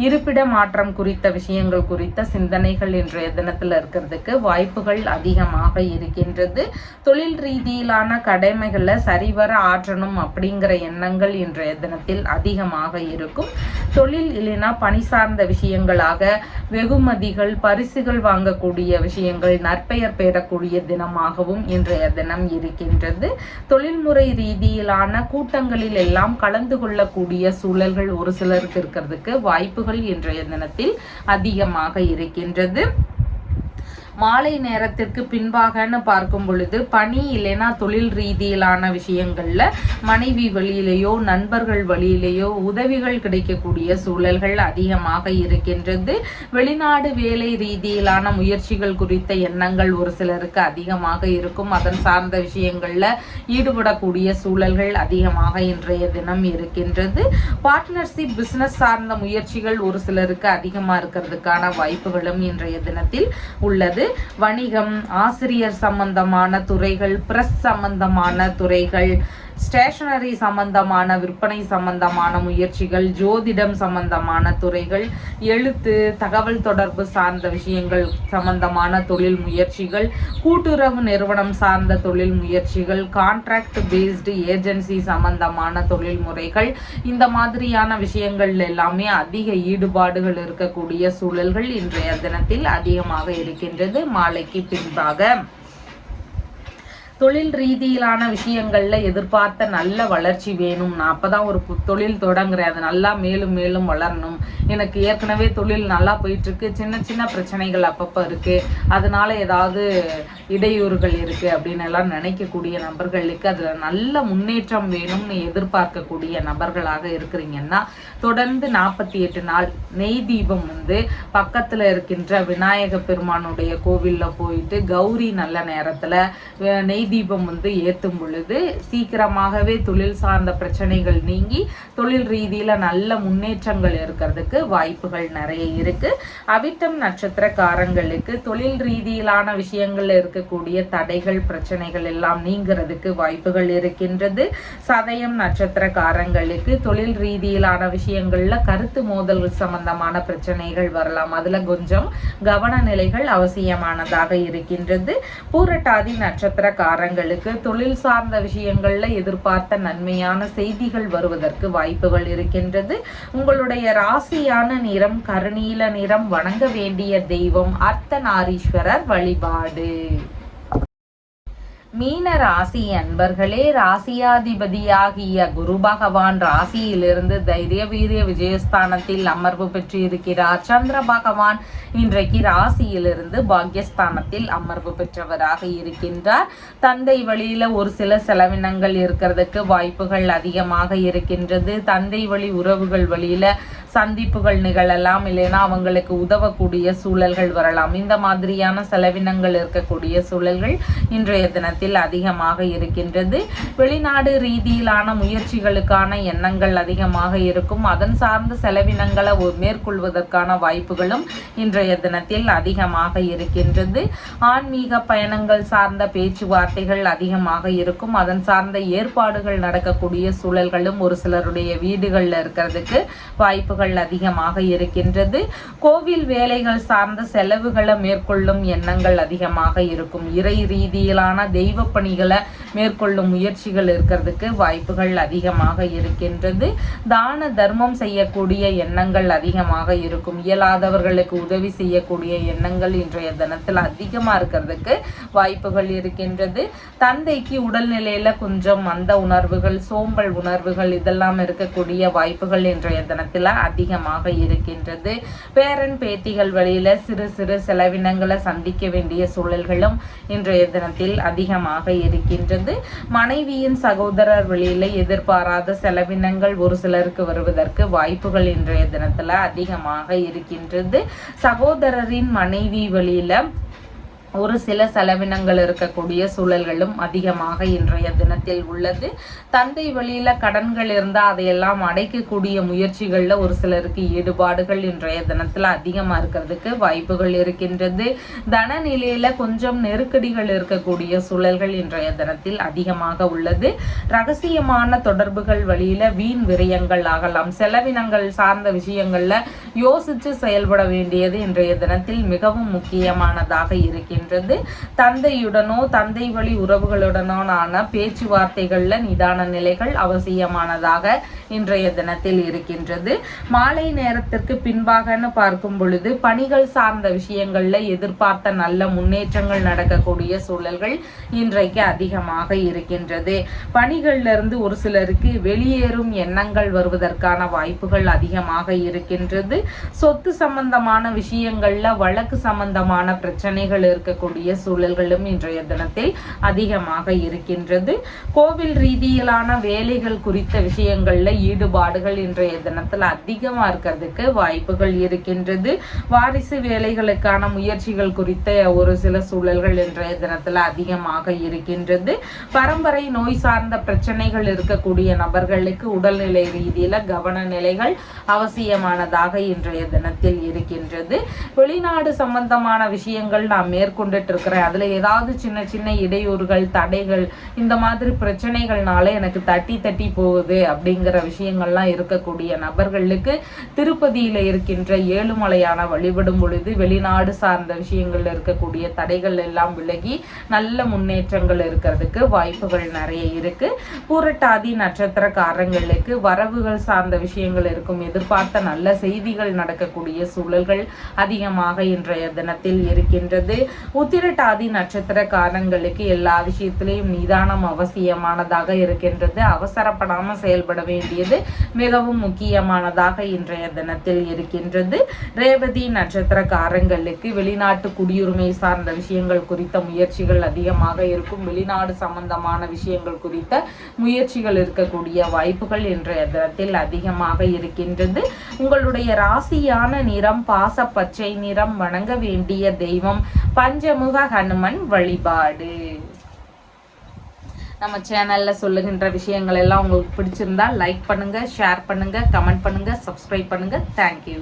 இருப்பிட மாற்றம் குறித்த விஷயங்கள் குறித்த சிந்தனைகள் இன்றைய தினத்தில் இருக்கிறதுக்கு வாய்ப்புகள் அதிகமாக இருக்கின்றது. தொழில் ரீதியிலான கடமைகளை சரிவர ஆற்றணும் அப்படிங்கிற எண்ணங்கள் இன்றைய தினத்தில் அதிகமாக இருக்கும். தொழில் இல்லைனா பணி சார்ந்த விஷயங்களாக வெகுமதிகள், பரிசுகள் வாங்கக்கூடிய விஷயங்கள், நற்பெயர் பெறக்கூடிய தினமாகவும் இன்றைய தினம் இருக்கின்றது. தொழில்முறை ரீதியிலான கூட்டங்களில் எல்லாம் கலந்து கொள்ளக்கூடிய சூழல்கள் ஒரு சிலருக்கு இருக்கிறதுக்கு வாய்ப்புகள் இன்றைய தினத்தில் அதிகமாக இருக்கின்றது. மாலை நேரத்திற்கு பின்பாகன்னு பார்க்கும் பொழுது பணி இல்லைனா தொழில் ரீதியிலான விஷயங்கள்ல மனைவி வழியிலேயோ நண்பர்கள் வழியிலேயோ உதவிகள் கிடைக்கக்கூடிய சூழல்கள் அதிகமாக இருக்கின்றது. வெளிநாடு வேலை ரீதியிலான முயற்சிகள் குறித்த எண்ணங்கள் ஒரு சிலருக்கு அதிகமாக இருக்கும். அதன் சார்ந்த விஷயங்கள்ல ஈடுபடக்கூடிய சூழல்கள் அதிகமாக இன்றைய தினம் இருக்கின்றது. பார்ட்னர்ஷிப் பிசினஸ் சார்ந்த முயற்சிகள் ஒரு சிலருக்கு அதிகமாக இருக்கிறதுக்கான வாய்ப்புகளும் இன்றைய தினத்தில் உள்ளது. வணிகம், ஆசிரியர் சம்பந்தமான துறைகள், பிரஸ் சம்பந்தமான துறைகள், ஸ்டேஷனரி சம்பந்தமான விற்பனை சம்பந்தமான முயற்சிகள், ஜோதிடம் சம்பந்தமான துறைகள், எழுத்து, தகவல் தொடர்பு சார்ந்த விஷயங்கள் சம்பந்தமான தொழில் முயற்சிகள், கூட்டுறவு நிறுவனம் சார்ந்த தொழில் முயற்சிகள், கான்ட்ராக்ட் பேஸ்டு ஏஜென்சி சம்பந்தமான தொழில் முறைகள், இந்த மாதிரியான விஷயங்கள் எல்லாமே அதிக ஈடுபாடுகள் இருக்கக்கூடிய சூழல்கள் இன்றைய தினத்தில் அதிகமாக இருக்கின்றது. மாலைக்கு பின்பாக தொழில் ரீதியிலான விஷயங்கள்ல எதிர்பார்த்த நல்ல வளர்ச்சி வேணும். நான் அப்பதான் ஒரு தொழில் தொடங்குறேன், அது நல்லா மேலும் மேலும் வளரணும். எனக்கு ஏற்கனவே தொழில் நல்லா போயிட்டு இருக்கு, சின்ன சின்ன பிரச்சனைகள் அப்பப்போ இருக்கு, அதனால ஏதாவது இடையூறுகள் இருக்கு அப்படின்னு எல்லாம் நினைக்கக்கூடிய நபர்களுக்கு அதுல நல்ல முன்னேற்றம் வேணும்னு எதிர்பார்க்கக்கூடிய நபர்களாக இருக்கிறீங்கன்னா தொடர்ந்து 48 நாள் நெய் தீபம் பக்கத்துல இருக்கின்ற விநாயக பெருமானுடைய கோவில்ல போயிட்டு கௌரி நல்ல நேரத்துல நெய் தீபம் ஏற்றும் பொழுது சீக்கிரமாகவே தொழில் சார்ந்த பிரச்சனைகள் நீங்கி தொழில் ரீதியில நல்ல முன்னேற்றங்கள் இருக்கிறதுக்கு வாய்ப்புகள் நிறைய இருக்கு. அவிட்டம் நட்சத்திரக்காரங்களுக்கு தொழில் ரீதியிலான விஷயங்கள்ல இருக்கக்கூடிய தடைகள், பிரச்சனைகள் எல்லாம் நீங்கிறதுக்கு வாய்ப்புகள் இருக்கின்றது. சதயம் நட்சத்திரக்காரங்களுக்கு தொழில் ரீதியிலான விஷயங்கள்ல கருத்து மோதல்கள் சம்பந்தமான பிரச்சனைகள் வரலாம். அதுல கொஞ்சம் கவன நிலைகள் அவசியமானதாக இருக்கின்றது. பூரட்டாதி நட்சத்திரக்காரங்களுக்கு தொழில் சார்ந்த விஷயங்கள்ல எதிர்பார்த்த நன்மையான செய்திகள் வருவதற்கு வாய்ப்புகள் இருக்கின்றது. உங்களுடைய ராசியான நிறம் கருநீல நிறம். வணங்க வேண்டிய தெய்வம் அர்த்தநாரீஸ்வரர் வழிபாடு. மீன ராசி அன்பர்களே, ராசியாதிபதியாகிய குரு பகவான் ராசியிலிருந்து தைரிய வீரிய விஜயஸ்தானத்தில் அமர்வு பெற்று இருக்கிறார். சந்திர பகவான் இன்றைக்கு ராசியிலிருந்து பாக்யஸ்தானத்தில் அமர்வு பெற்றவராக இருக்கின்றார். தந்தை வழியில ஒரு சில செலவினங்கள் இருக்கிறதுக்கு வாய்ப்புகள் அதிகமாக இருக்கின்றது. தந்தை வழி உறவுகள் வழியில சந்திப்புகள் நிகழலாம், இல்லைன்னா அவங்களுக்கு உதவக்கூடிய சூழல்கள் வரலாம். இந்த மாதிரியான செலவினங்கள் இருக்கக்கூடிய சூழல்கள் இன்றைய தினத்தில் அதிகமாக இருக்கின்றது. வெளிநாடு ரீதியிலான முயற்சிகளுக்கான எண்ணங்கள் அதிகமாக இருக்கும். அதன் சார்ந்த செலவினங்களை மேற்கொள்வதற்கான வாய்ப்புகளும் இன்றைய தினத்தில் அதிகமாக இருக்கின்றது. ஆன்மீக பயணங்கள் சார்ந்த பேச்சுவார்த்தைகள் அதிகமாக இருக்கும். அதன் சார்ந்த ஏற்பாடுகள் நடக்கக்கூடிய சூழல்களும் ஒரு சிலருடைய வீடுகளில் இருக்கிறதுக்கு வாய்ப்புகள் அதிகமாக இருக்கின்றது. கோவில் வேலைகள் சார்ந்த செலவுகளை மேற்கொள்ளும் எண்ணங்கள் அதிகமாக இருக்கும். இறை ரீதியிலான தெய்வ பணிகளை மேற்கொள்ளும் முயற்சிகள் இருக்கிறதுக்கு வாய்ப்புகள் அதிகமாக இருக்கின்றது. தான தர்மம் செய்யக்கூடிய எண்ணங்கள் அதிகமாக இருக்கும். இயலாதவர்களுக்கு உதவி செய்யக்கூடிய எண்ணங்கள் இன்றைய தினத்தில் அதிகமாக இருக்கிறதுக்கு வாய்ப்புகள் இருக்கின்றது. தந்தைக்கு உடல்நிலையில கொஞ்சம் மந்த உணர்வுகள், சோம்பல் உணர்வுகள் இதெல்லாம் இருக்கக்கூடிய வாய்ப்புகள் இன்றைய தினத்தில் அதிகமாக இருக்கின்றது. பேரன் பேத்திகள் வழியில சிறு சிறு செலவினங்களை சந்திக்க வேண்டிய சூழல்களும் இன்றைய தினத்தில் அதிகமாக இருக்கின்றது. மனைவியின் சகோதரர் வழியில எதிர்பாராத செலவினங்கள் ஒரு சிலருக்கு வருவதற்கு வாய்ப்புகள் இன்றைய தினத்துல அதிகமாக இருக்கின்றது. சகோதரரின் மனைவி வழியில ஒரு சில செலவினங்கள் இருக்கக்கூடிய சூழல்களும் அதிகமாக இன்றைய தினத்தில் உள்ளது. தந்தை வழியில கடன்கள் இருந்தால் அதையெல்லாம் அடைக்கக்கூடிய முயற்சிகளில் ஒரு சிலருக்கு ஈடுபாடுகள் இன்றைய தினத்தில் அதிகமாக இருக்கிறதுக்கு வாய்ப்புகள் இருக்கின்றது. தன நிலையில கொஞ்சம் நெருக்கடிகள் இருக்கக்கூடிய சூழல்கள் இன்றைய தினத்தில் அதிகமாக உள்ளது. ரகசியமான தொடர்புகள் வழியில வீண் விரயங்கள் ஆகலாம். செலவினங்கள் சார்ந்த விஷயங்கள்ல யோசித்து செயல்பட வேண்டியது இன்றைய தினத்தில் மிகவும் முக்கியமானதாக இருக்கின்றது. தந்தையுடனோ தந்தை வழி உறவுகளுடனான பேச்சுவார்த்தைகள்ல நிதான நிலைகள் அவசியமானதாக இன்றைய தினத்தில் இருக்கின்றது. மாலை நேரத்திற்கு பின்பாகன்னு பார்க்கும் பொழுது பணிகள் சார்ந்த விஷயங்கள்ல எதிர்பார்த்த நல்ல முன்னேற்றங்கள் நடக்கக்கூடிய சூழல்கள் இன்றைக்கு அதிகமாக இருக்கின்றது. பணிகள்ல இருந்து ஒரு சிலருக்கு வெளியேறும் எண்ணங்கள் வருவதற்கான வாய்ப்புகள் அதிகமாக இருக்கின்றது. சொத்து சம்பந்தமான விஷயங்கள்ல வழக்கு சம்பந்தமான பிரச்சனைகள் இருக்கக்கூடிய சூழல்களும் இன்றைய தினத்தில் அதிகமாக இருக்கின்றது. கோவில் ரீதியிலான வேலைகள் குறித்த விஷயங்கள்ல ஈடுபாடுகள் இன்றைய தினத்தில் அதிகமாக இருக்கிறதுக்கு வாய்ப்புகள் இருக்கின்றது. வாரிசு வேலைகளுக்கான முயற்சிகள் குறித்த ஒரு சில சூழல்கள் இன்றைய தினத்தில் அதிகமாக இருக்கின்றது. பரம்பரை நோய் சார்ந்த பிரச்சனைகள் இருக்கக்கூடிய நபர்களுக்கு உடல்நிலை ரீதியில கவன நிலைகள் அவசியமானதாக இன்றைய தினத்தில் இருக்கின்றது. வெளிநாடு சம்பந்தமான விஷயங்கள் நாம் மேற்கொண்டுட்டு இருக்கிறேன், அதுல ஏதாவது சின்ன சின்ன இடையூறுகள், தடைகள், இந்த மாதிரி பிரச்சனைகள்னால எனக்கு தட்டி போகுது அப்படிங்கிற விஷயங்கள்லாம் இருக்கக்கூடிய நபர்களுக்கு திருப்பதியில இருக்கின்ற ஏழுமலையான வழிபடும் பொழுது வெளிநாடு சார்ந்த விஷயங்கள்ல இருக்கக்கூடிய தடைகள் எல்லாம் விலகி நல்ல முன்னேற்றங்கள் இருக்கிறதுக்கு வாய்ப்புகள் நிறைய இருக்கு. பூரட்டாதி நட்சத்திரக்காரங்களுக்கு வரவுகள் சார்ந்த விஷயங்கள் இருக்கும். எதிர்பார்த்த நல்ல செய்திகள் நடக்கக்கூடிய சூழல்கள் அதிகமாக இன்றைய தினத்தில் இருக்கின்றது. உத்திரட்டாதி நட்சத்திரக்காரங்களுக்கு எல்லா விஷயத்திலையும் நிதானம் அவசியமானதாக இருக்கின்றது. அவசரப்படாமல் செயல்பட வேண்டியது மிகவும் முக்கியமானதாக இன்றைய தினத்தில் இருக்கின்றது. ரேவதி நட்சத்திரக்காரங்களுக்கு வெளிநாட்டு குடியுரிமை சார்ந்த விஷயங்கள் குறித்த முயற்சிகள் அதிகமாக இருக்கும். வெளிநாடு சம்பந்தமான விஷயங்கள் குறித்த முயற்சிகள் இருக்கக்கூடிய வாய்ப்புகள் இன்றைய தினத்தில் அதிகமாக இருக்கின்றது. உங்களுடைய ராசியான நிறம் பாச பச்சை நிறம். வணங்க வேண்டிய தெய்வம் பஞ்சமுக ஹனுமன் வழிபாடு. நம்ம சேனல்ல சொல்லுகின்ற விஷயங்கள் எல்லாம் உங்களுக்கு பிடிச்சிருந்தா லைக் பண்ணுங்க, ஷேர் பண்ணுங்க, கமெண்ட் பண்ணுங்க, சப்ஸ்கிரைப் பண்ணுங்க. தேங்க்யூ.